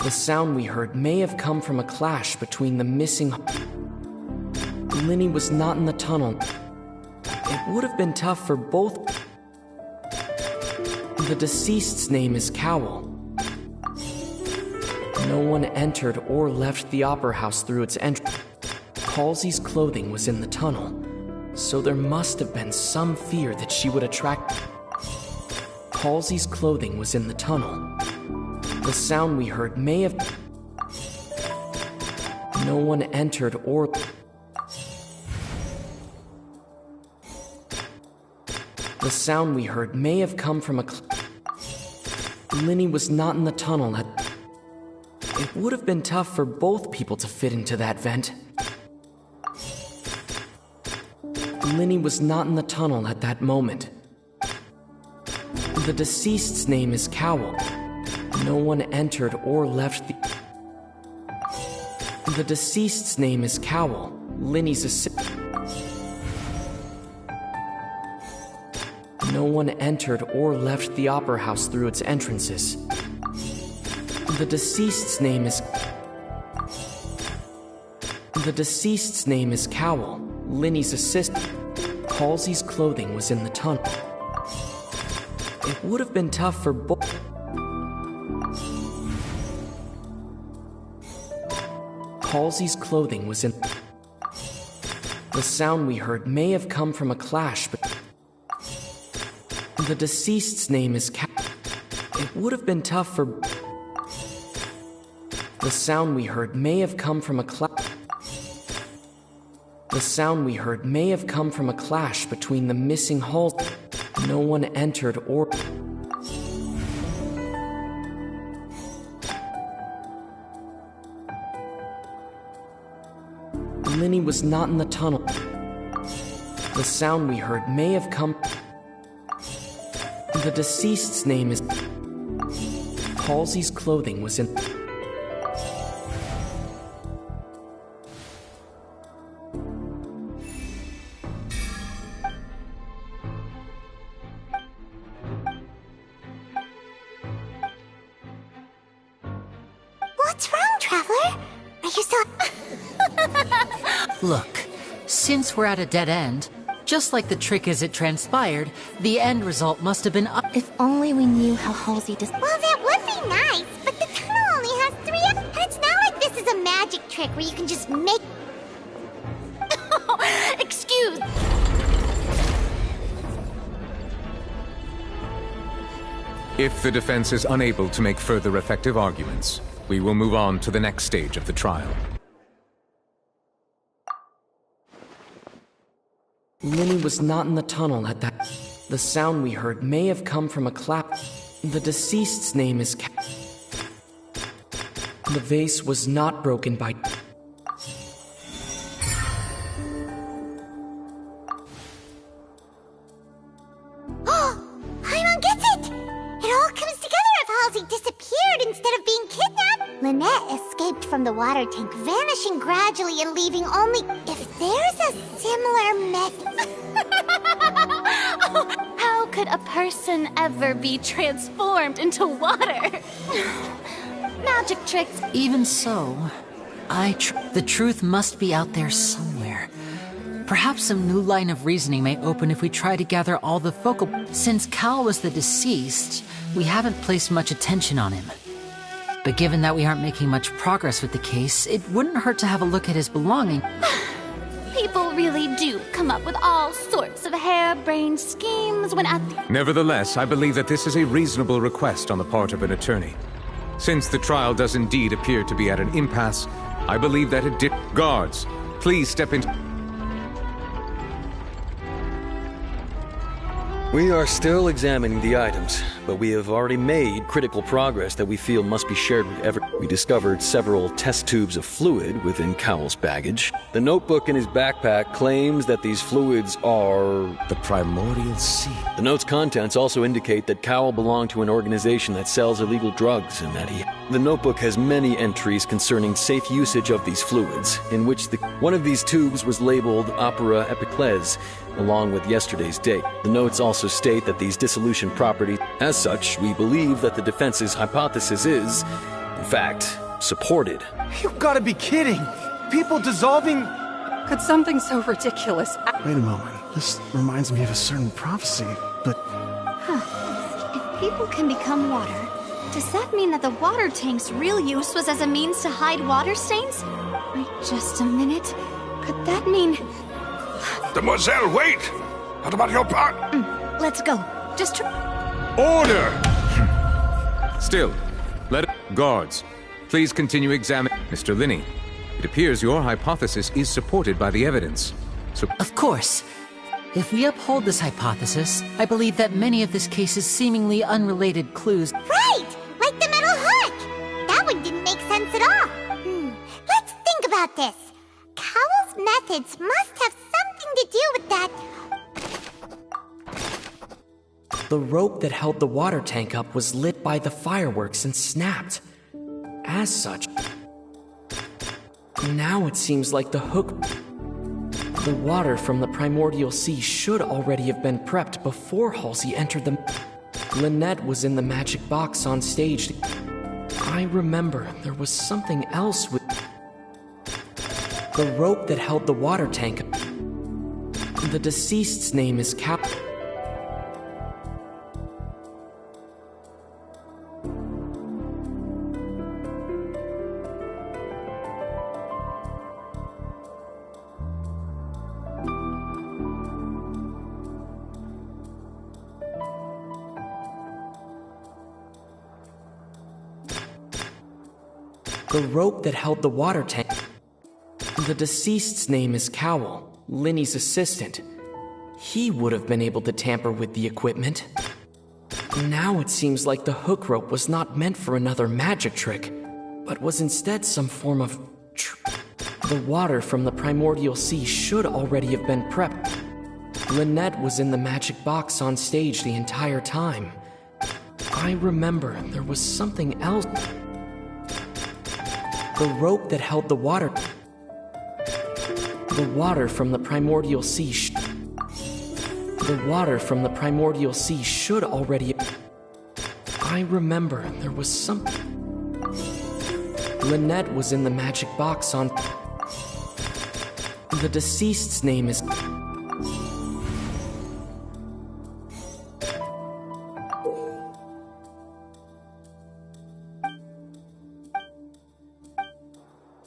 The sound we heard may have come from a clash between the missing... Linny was not in the tunnel. It would have been tough for both... The deceased's name is Cowell. No one entered or left the Opera House through its entrance. Halsey's clothing was in the tunnel, so there must have been some fear that she would attract... Halsey's clothing was in the tunnel. The sound we heard may have... No one entered or... The sound we heard may have come from a... Linny was not in the tunnel at... It would have been tough for both people to fit into that vent. Linny was not in the tunnel at that moment. The deceased's name is Cowell. No one entered or left the... The deceased's name is Cowell, Linny's assistant. No one entered or left the Opera House through its entrances. The deceased's name is... The deceased's name is Cowell, Linny's assistant. Halsey's clothing was in the tunnel. It would have been tough for both... Halsey's clothing was in... The sound we heard may have come from a clash, but... The deceased's name is It would have been tough for... The sound we heard may have come from a The sound we heard may have come from a clash between the missing Halsey. No one entered or... Linny was not in the tunnel. The sound we heard may have come... The deceased's name is... Halsey's clothing was in... What's wrong, Traveler? Are you still... Look, since we're at a dead end, just like the trick as it transpired, the end result must have been up. If only we knew how Halsey Well, that would be nice, but the tunnel only has 3 and it's not like this is a magic trick where you can just make... Excuse... If the defense is unable to make further effective arguments, we will move on to the next stage of the trial. Linny was not in the tunnel at that... The sound we heard may have come from a clap... The deceased's name is The vase was not broken by... Paimon gets it! It all comes together if Halsey disappeared instead of being kidnapped. Lynette escaped from the water tank, vanishing gradually and leaving only... If there's a similar method... How could a person ever be transformed into water? Magic tricks. Even so, the truth must be out there somewhere. Perhaps some new line of reasoning may open if we try to gather all the focal... Since Cal was the deceased, we haven't placed much attention on him. But given that we aren't making much progress with the case, it wouldn't hurt to have a look at his belongings. People really do come up with all sorts of harebrained schemes when at the... Nevertheless, I believe that this is a reasonable request on the part of an attorney. Since the trial does indeed appear to be at an impasse, I believe that it did... Guards, please step into... We are still examining the items, but we have already made critical progress that we feel must be shared with everyone. We discovered several test tubes of fluid within Cowell's baggage. The notebook in his backpack claims that these fluids are... the primordial seed. The note's contents also indicate that Cowell belonged to an organization that sells illegal drugs and that he... The notebook has many entries concerning safe usage of these fluids, in which one of these tubes was labeled Opera Epiclese, along with yesterday's date. The notes also state that these dissolution properties... As such, we believe that the defense's hypothesis is, in fact, supported. You gotta be kidding! People dissolving... Could something so ridiculous... Wait a moment. This reminds me of a certain prophecy, but... If people can become water, does that mean that the water tank's real use was as a means to hide water stains? Wait just a minute. Could that mean... Demoiselle, wait! What about your part? Let's go. Just Order! Still, Guards, please continue examining... Mr. Linney, it appears your hypothesis is supported by the evidence. So... Of course. If we uphold this hypothesis, I believe that many of this case's seemingly unrelated clues... Right! Like the metal hook! That one didn't make sense at all. Let's think about this. Cowell's methods must have something to do with that... The rope that held the water tank up was lit by the fireworks and snapped. As such, now it seems like the hook... The water from the primordial sea should already have been prepped before Halsey entered the... Lynette was in the magic box on stage. I remember there was something else with... The rope that held the water tank... The deceased's name is Cap... The rope that held the water tank. The deceased's name is Cowell, Linny's assistant. He would have been able to tamper with the equipment. Now it seems like the hook rope was not meant for another magic trick, but was instead some form of The water from the primordial sea should already have been prepped. Lynette was in the magic box on stage the entire time. I remember there was something else. The rope that held the water. The water from the primordial sea. The water from the primordial sea should already. I remember there was something. Lynette was in the magic box on. The deceased's name is.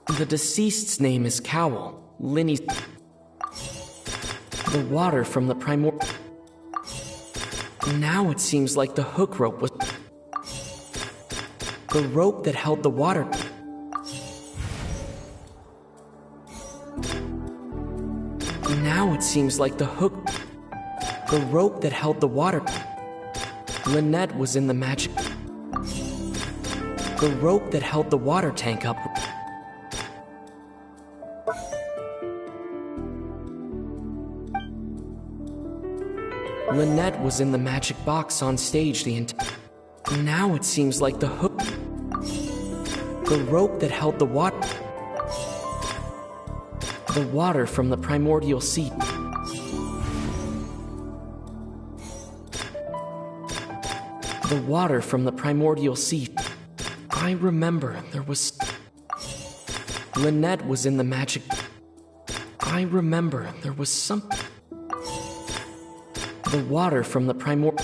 The deceased's name is Cowell, Linny's. The water from the primor. Now it seems like the hook rope was. The rope that held the water. Now it seems like the hook. The rope that held the water. Lynette was in the magic. The rope that held the water tank up. Lynette was in the magic box on stage the entire. Now it seems like the hook. The rope that held the water. The water from the primordial sea. The water from the primordial sea. I remember there was. Lynette was in the magic. I remember there was something. The water from the primor.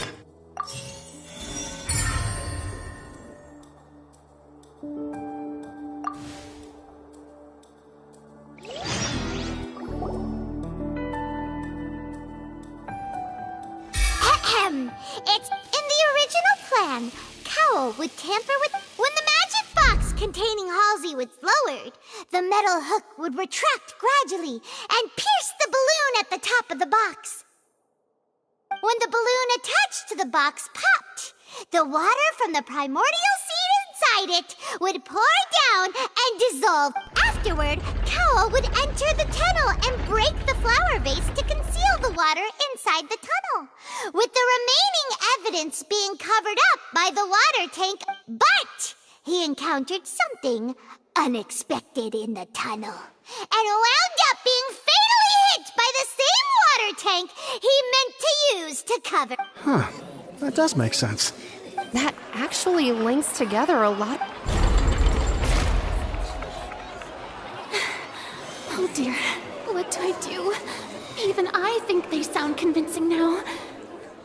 It's in the original plan. Cowell would tamper with. When the magic box containing Halsey was lowered, the metal hook would retract gradually and pierce the balloon at the top of the box. When the balloon attached to the box popped, the water from the primordial seed inside it would pour down and dissolve. Afterward, Cowell would enter the tunnel and break the flower vase to conceal the water inside the tunnel, with the remaining evidence being covered up by the water tank. But he encountered something unexpected in the tunnel and wound up being fatally hit by the same water tank he meant to use to cover. Huh. That does make sense. That actually links together a lot. Oh dear, what do I do? Even I think they sound convincing now.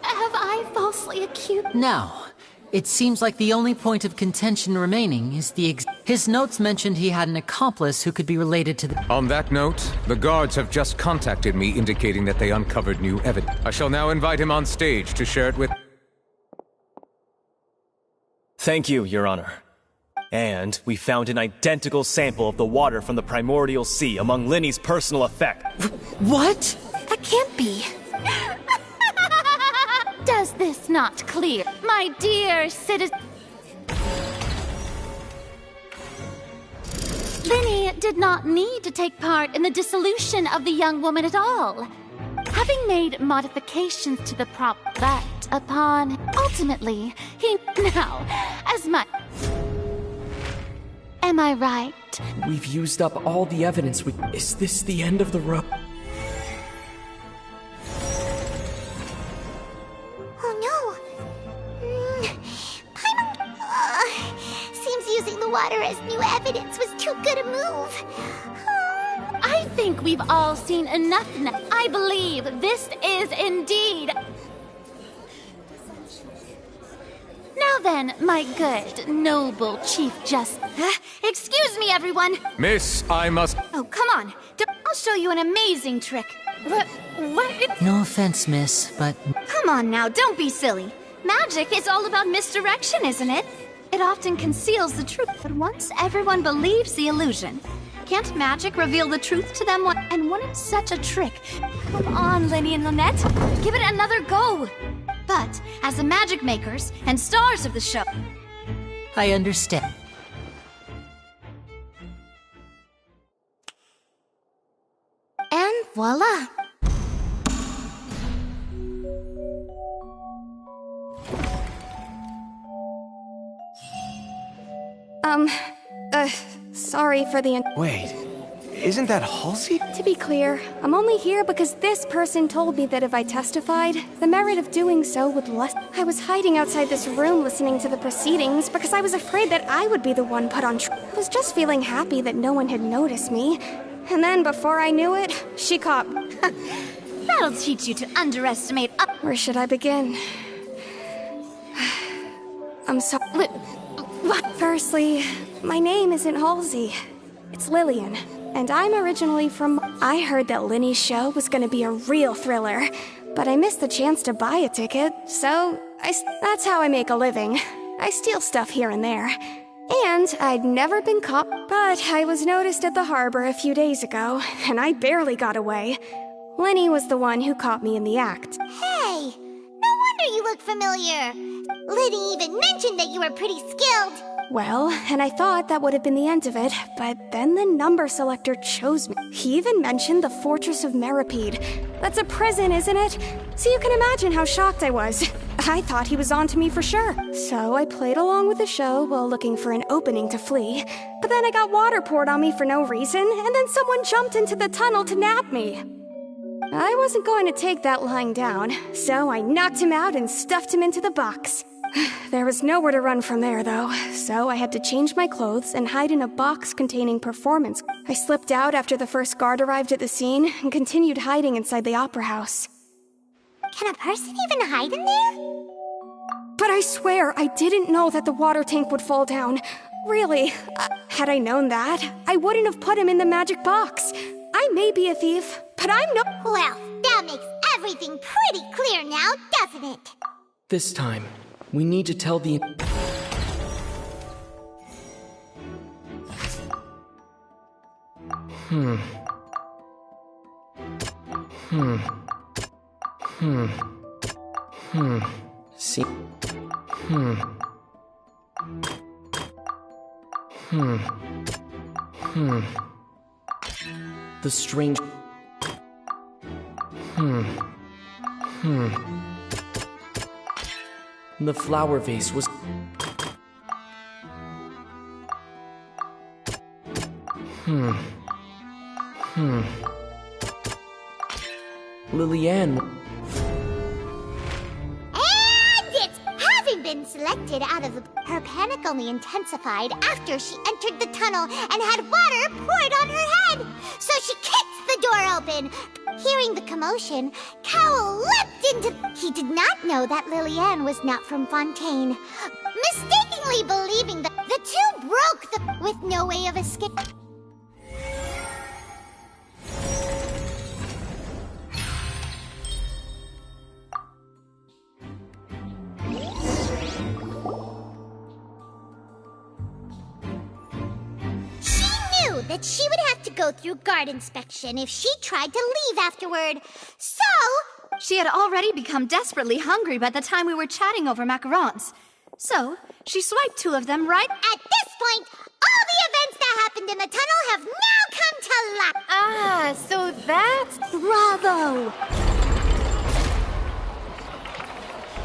Have I falsely accused? Now, it seems like the only point of contention remaining is the His notes mentioned he had an accomplice who could be related to the... On that note, the guards have just contacted me indicating that they uncovered new evidence. I shall now invite him on stage to share it with... Thank you, Your Honor. And we found an identical sample of the water from the primordial sea among Linny's personal effects. What? That can't be. Does this not clear? My dear citizen... Linny did not need to take part in the dissolution of the young woman at all. Having made modifications to the prop that upon... Ultimately, he now, as much... Am I right? We've used up all the evidence we... Is this the end of the road? Oh no. Seems using the water as new evidence was too good a move. I think we've all seen enough now. I believe this is indeed... Now then, my good, noble Chief Justice. Excuse me, everyone. Miss, I must... Oh, come on. I'll show you an amazing trick. What? No offense, miss, but... Come on now, don't be silly. Magic is all about misdirection, isn't it? it often conceals the truth. But once everyone believes the illusion, can't magic reveal the truth to them? And wouldn't such a trick? Come on, Lenny and Lynette, give it another go. But as the magic makers and stars of the show, I understand. And voila! Sorry for the... Wait, isn't that Halsey? To be clear, I'm only here because this person told me that if I testified, the merit of doing so would lessen. I was hiding outside this room listening to the proceedings because I was afraid that I would be the one put on trial. I was just feeling happy that no one had noticed me. And then, before I knew it, she caught me. that'll teach you to underestimate up. Where should I begin? I'm sorry. Firstly, my name isn't Halsey. It's Lillian, and I'm originally from... I heard that Linny's show was gonna be a real thriller, but I missed the chance to buy a ticket, so that's how I make a living. I steal stuff here and there. And I'd never been caught, but I was noticed at the harbor a few days ago, and I barely got away. Lenny was the one who caught me in the act. Hey, no wonder you look familiar. Liddy even mentioned that you were pretty skilled. Well, and I thought that would have been the end of it, but then the number selector chose me. He even mentioned the Fortress of Meripede. That's a prison, isn't it? So you can imagine how shocked I was. I thought he was on to me for sure. So I played along with the show while looking for an opening to flee. But then I got water poured on me for no reason, and then someone jumped into the tunnel to nab me. I wasn't going to take that lying down, so I knocked him out and stuffed him into the box. There was nowhere to run from there, though, so I had to change my clothes and hide in a box containing performance. I slipped out after the first guard arrived at the scene and continued hiding inside the opera house. Can a person even hide in there? But I swear, I didn't know that the water tank would fall down. Really, had I known that, I wouldn't have put him in the magic box. I may be a thief, but I'm no— Well, that makes everything pretty clear now, doesn't it? This time, we need to tell the... See... The strange... The flower vase was... Lillian... And it's having been selected out of the... Her panic only intensified after she entered the tunnel and had water poured on her head. So she kicks the door open. Hearing the commotion, Cowell leapt into... He did not know that Lillian was not from Fontaine, mistakenly believing that the two broke with no way of escape. That she would have to go through guard inspection if she tried to leave afterward. So... She had already become desperately hungry by the time we were chatting over macarons. So, she swiped 2 of them right... At this point, all the events that happened in the tunnel have now come to light. Ah, so that's... Bravo!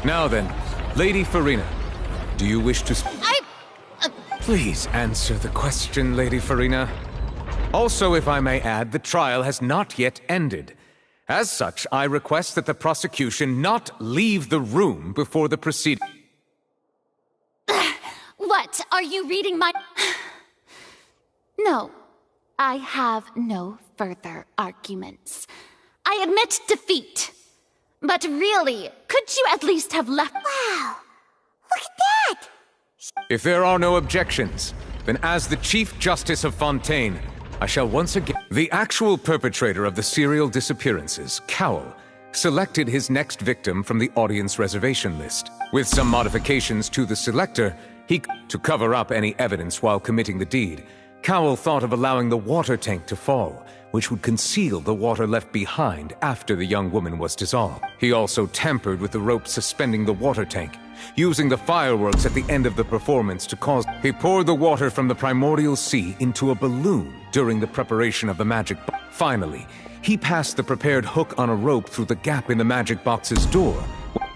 Now then, Lady Farina, do you wish to... Please answer the question, Lady Farina. Also, if I may add, the trial has not yet ended. As such, I request that the prosecution not leave the room before the proceeding. What? Are you reading my... No. I have no further arguments. I admit defeat. But really, could you at least have left... Wow! Look at that! If there are no objections, then as the Chief Justice of Fontaine, I shall once again... The actual perpetrator of the serial disappearances, Cowell, selected his next victim from the audience reservation list. With some modifications to the selector, To cover up any evidence while committing the deed, Cowell thought of allowing the water tank to fall, which would conceal the water left behind after the young woman was dissolved. He also tampered with the rope suspending the water tank, using the fireworks at the end of the performance to cause... He poured the water from the primordial sea into a balloon during the preparation of the magic box. Finally, he passed the prepared hook on a rope through the gap in the magic box's door.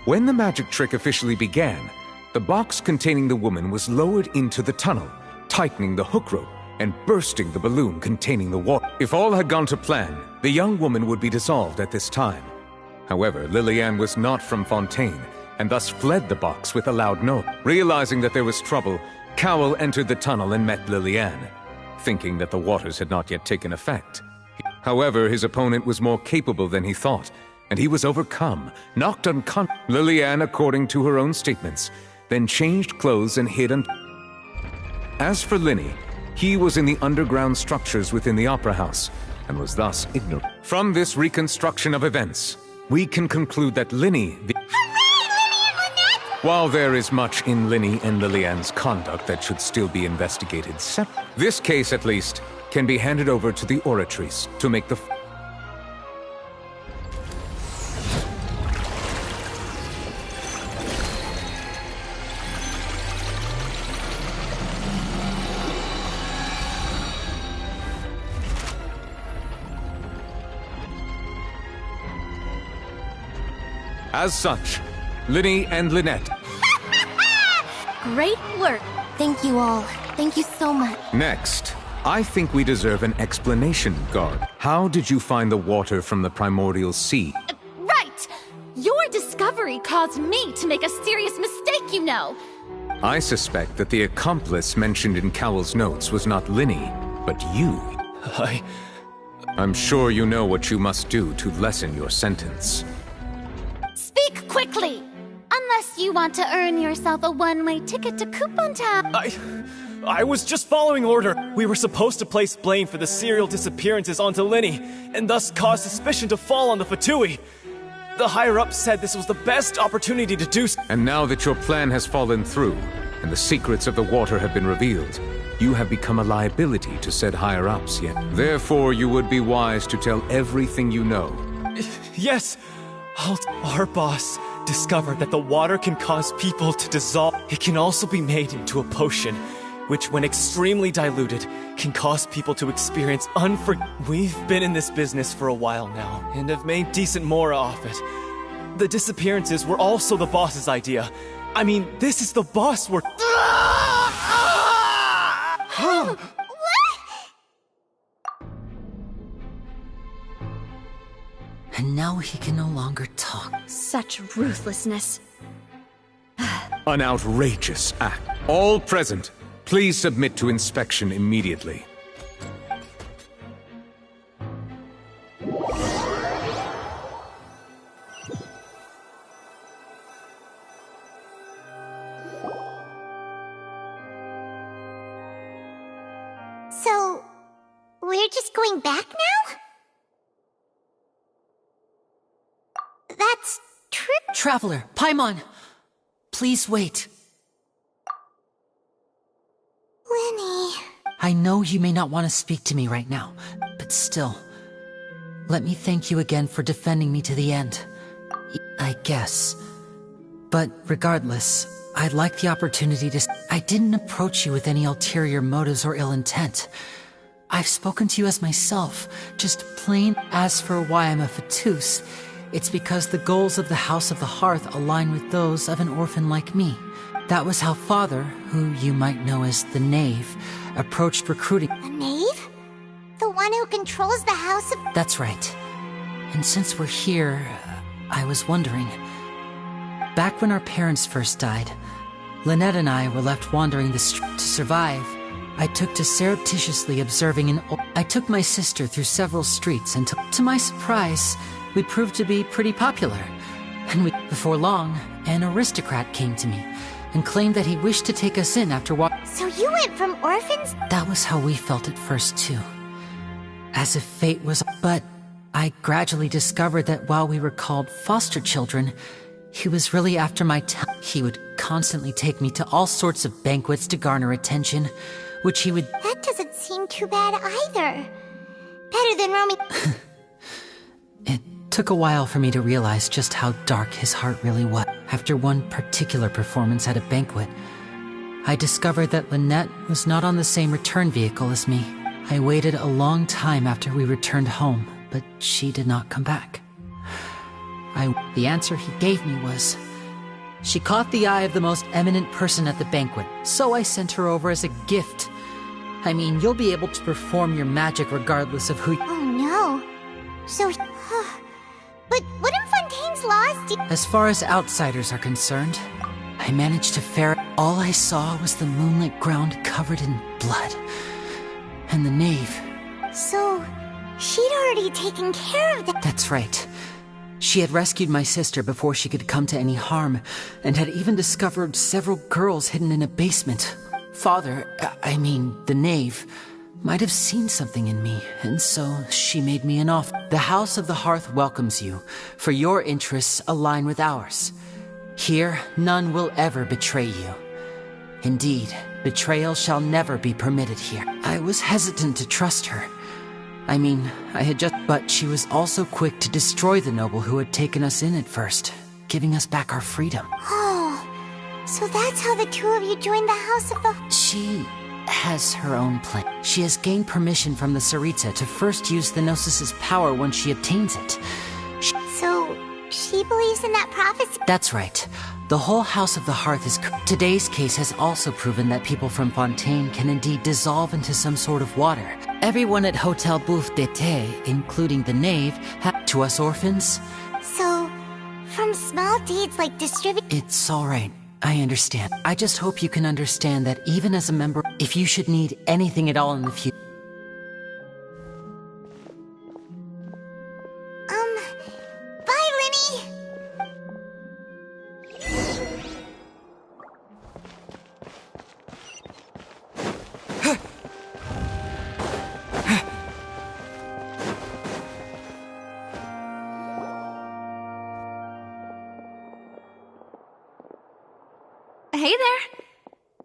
When the magic trick officially began, the box containing the woman was lowered into the tunnel, tightening the hook rope and bursting the balloon containing the water. If all had gone to plan, the young woman would be dissolved at this time. However, Lillian was not from Fontaine, and thus fled the box with a loud note. Realizing that there was trouble, Cowell entered the tunnel and met Lillian, thinking that the waters had not yet taken effect. However, his opponent was more capable than he thought, and he was overcome, knocked unconscious. Lillian, according to her own statements, then changed clothes and hid As for Linny, he was in the underground structures within the Opera House, and was thus ignorant. From this reconstruction of events, we can conclude that Linny... While there is much in Linny and Lillian's conduct that should still be investigated separately, this case, at least, can be handed over to the Oratrice to make the... As such, Linny and Lynette. Great work. Thank you all. Thank you so much. Next, I think we deserve an explanation, Guard. How did you find the water from the primordial sea? Right! Your discovery caused me to make a serious mistake, you know. I suspect that the accomplice mentioned in Cowell's notes was not Linny, but you. I'm sure you know what you must do to lessen your sentence. Speak quickly! Unless you want to earn yourself a one-way ticket to Coupon Town. I was just following order. We were supposed to place blame for the serial disappearances onto Linny, and thus cause suspicion to fall on the Fatui. The higher-ups said this was the best opportunity to do so. And now that your plan has fallen through, and the secrets of the water have been revealed, you have become a liability to said higher-ups yet. Therefore, you would be wise to tell everything you know. Yes! Our boss discovered that the water can cause people to dissolve. It can also be made into a potion, which when extremely diluted, can cause people to experience We've been in this business for a while now, and have made decent mora off it. The disappearances were also the boss's idea. I mean, this is the boss we're... And now he can no longer talk. Such ruthlessness. An outrageous act. All present, please submit to inspection immediately. So, we're just going back now? That's true. Traveler, Paimon, please wait. Linny. I know you may not want to speak to me right now, but still, let me thank you again for defending me to the end. I guess. But regardless, I'd like the opportunity to... I didn't approach you with any ulterior motives or ill intent. I've spoken to you as myself, just plain. As for why I'm a Fatus, it's because the goals of the House of the Hearth align with those of an orphan like me. That was how Father, who you might know as the Knave, approached recruiting. The Knave? The one who controls the House of... That's right. And since we're here, I was wondering... Back when our parents first died, Lynette and I were left wandering the street. To survive, I took to surreptitiously observing I took my sister through several streets until, to my surprise, we proved to be pretty popular. And before long, an aristocrat came to me and claimed that he wished to take us in after So you went from orphans? That was how we felt at first, too. As if fate was... But I gradually discovered that while we were called foster children, He was really after my He would constantly take me to all sorts of banquets to garner attention, which he would— That doesn't seem too bad either. Better than roaming. It took a while for me to realize just how dark his heart really was. After one particular performance at a banquet, I discovered that Lynette was not on the same return vehicle as me. I waited a long time after we returned home, but she did not come back. The answer he gave me was, she caught the eye of the most eminent person at the banquet, so I sent her over as a gift. I mean, you'll be able to perform your magic regardless of who— Oh no. So, but what if Fontaine's lost? As far as outsiders are concerned, I managed to ferret. All I saw was the moonlit ground covered in blood. And the nave. So, she'd already taken care of that. That's right. She had rescued my sister before she could come to any harm, and had even discovered several girls hidden in a basement. Father, I mean, the knave, might have seen something in me, and so she made me an offer. The House of the Hearth welcomes you, for your interests align with ours. Here, none will ever betray you. Indeed, betrayal shall never be permitted here. I was hesitant to trust her. I mean, I had just— But she was also quick to destroy the noble who had taken us in at first, giving us back our freedom. Oh, so that's how the two of you joined the House of the— She has her own plan. She has gained permission from the Tsaritsa to first use the Gnosis' power when she obtains it. So, she believes in that prophecy? That's right. The whole House of the Hearth is— Today's case has also proven that people from Fontaine can indeed dissolve into some sort of water. Everyone at Hotel Bouffe d'été, including the knave, to us orphans. So, from small deeds like It's all right. I understand. I just hope you can understand that even as a member, if you should need anything at all in the future— Bye, Linny! Hey there.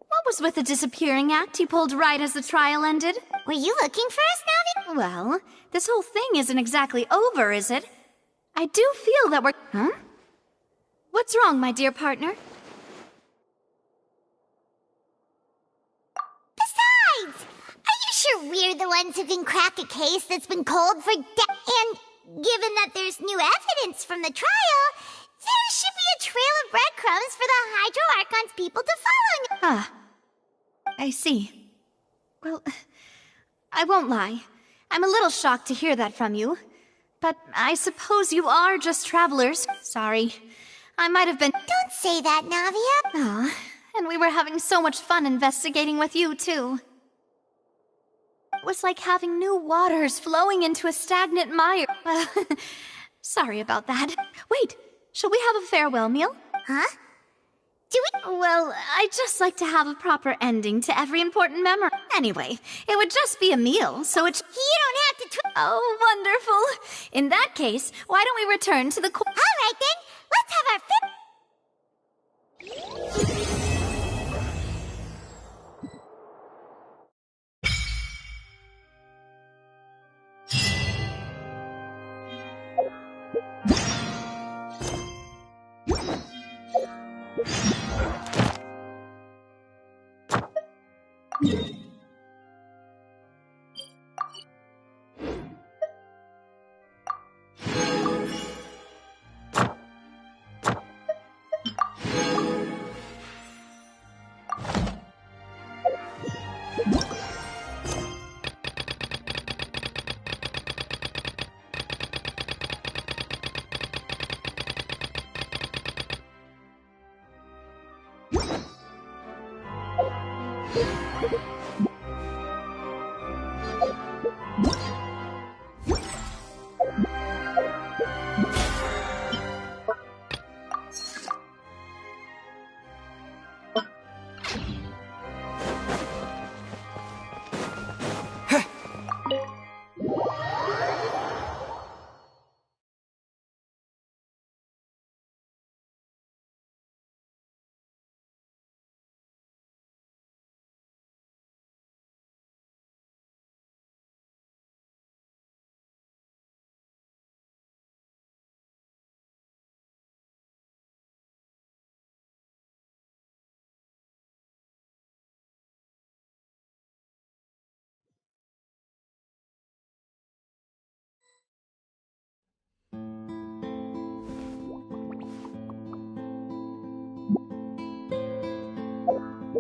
What was with the disappearing act you pulled right as the trial ended? Were you looking for us, Navi? Well, this whole thing isn't exactly over, is it? I do feel that we're— Huh? What's wrong, my dear partner? Besides, are you sure we're the ones who can crack a case that's been cold for And given that there's new evidence from the trial, there should be a trail of breadcrumbs for the Hydro Archon's people to follow. Ah, I see. Well, I won't lie. I'm a little shocked to hear that from you. But I suppose you are just travelers. Sorry. I might have been— Don't say that, Navia. Ah, and we were having so much fun investigating with you, too. It was like having new waters flowing into a stagnant mire. Sorry about that. Wait, shall we have a farewell meal? Huh? Do we? Well, I'd just like to have a proper ending to every important memory. Anyway, it would just be a meal, so it's— You don't have to Oh, wonderful. In that case, why don't we return to the— All right, then. Let's have our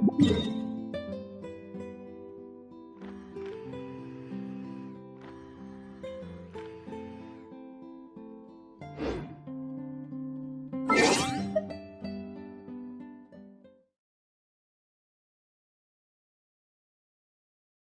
you.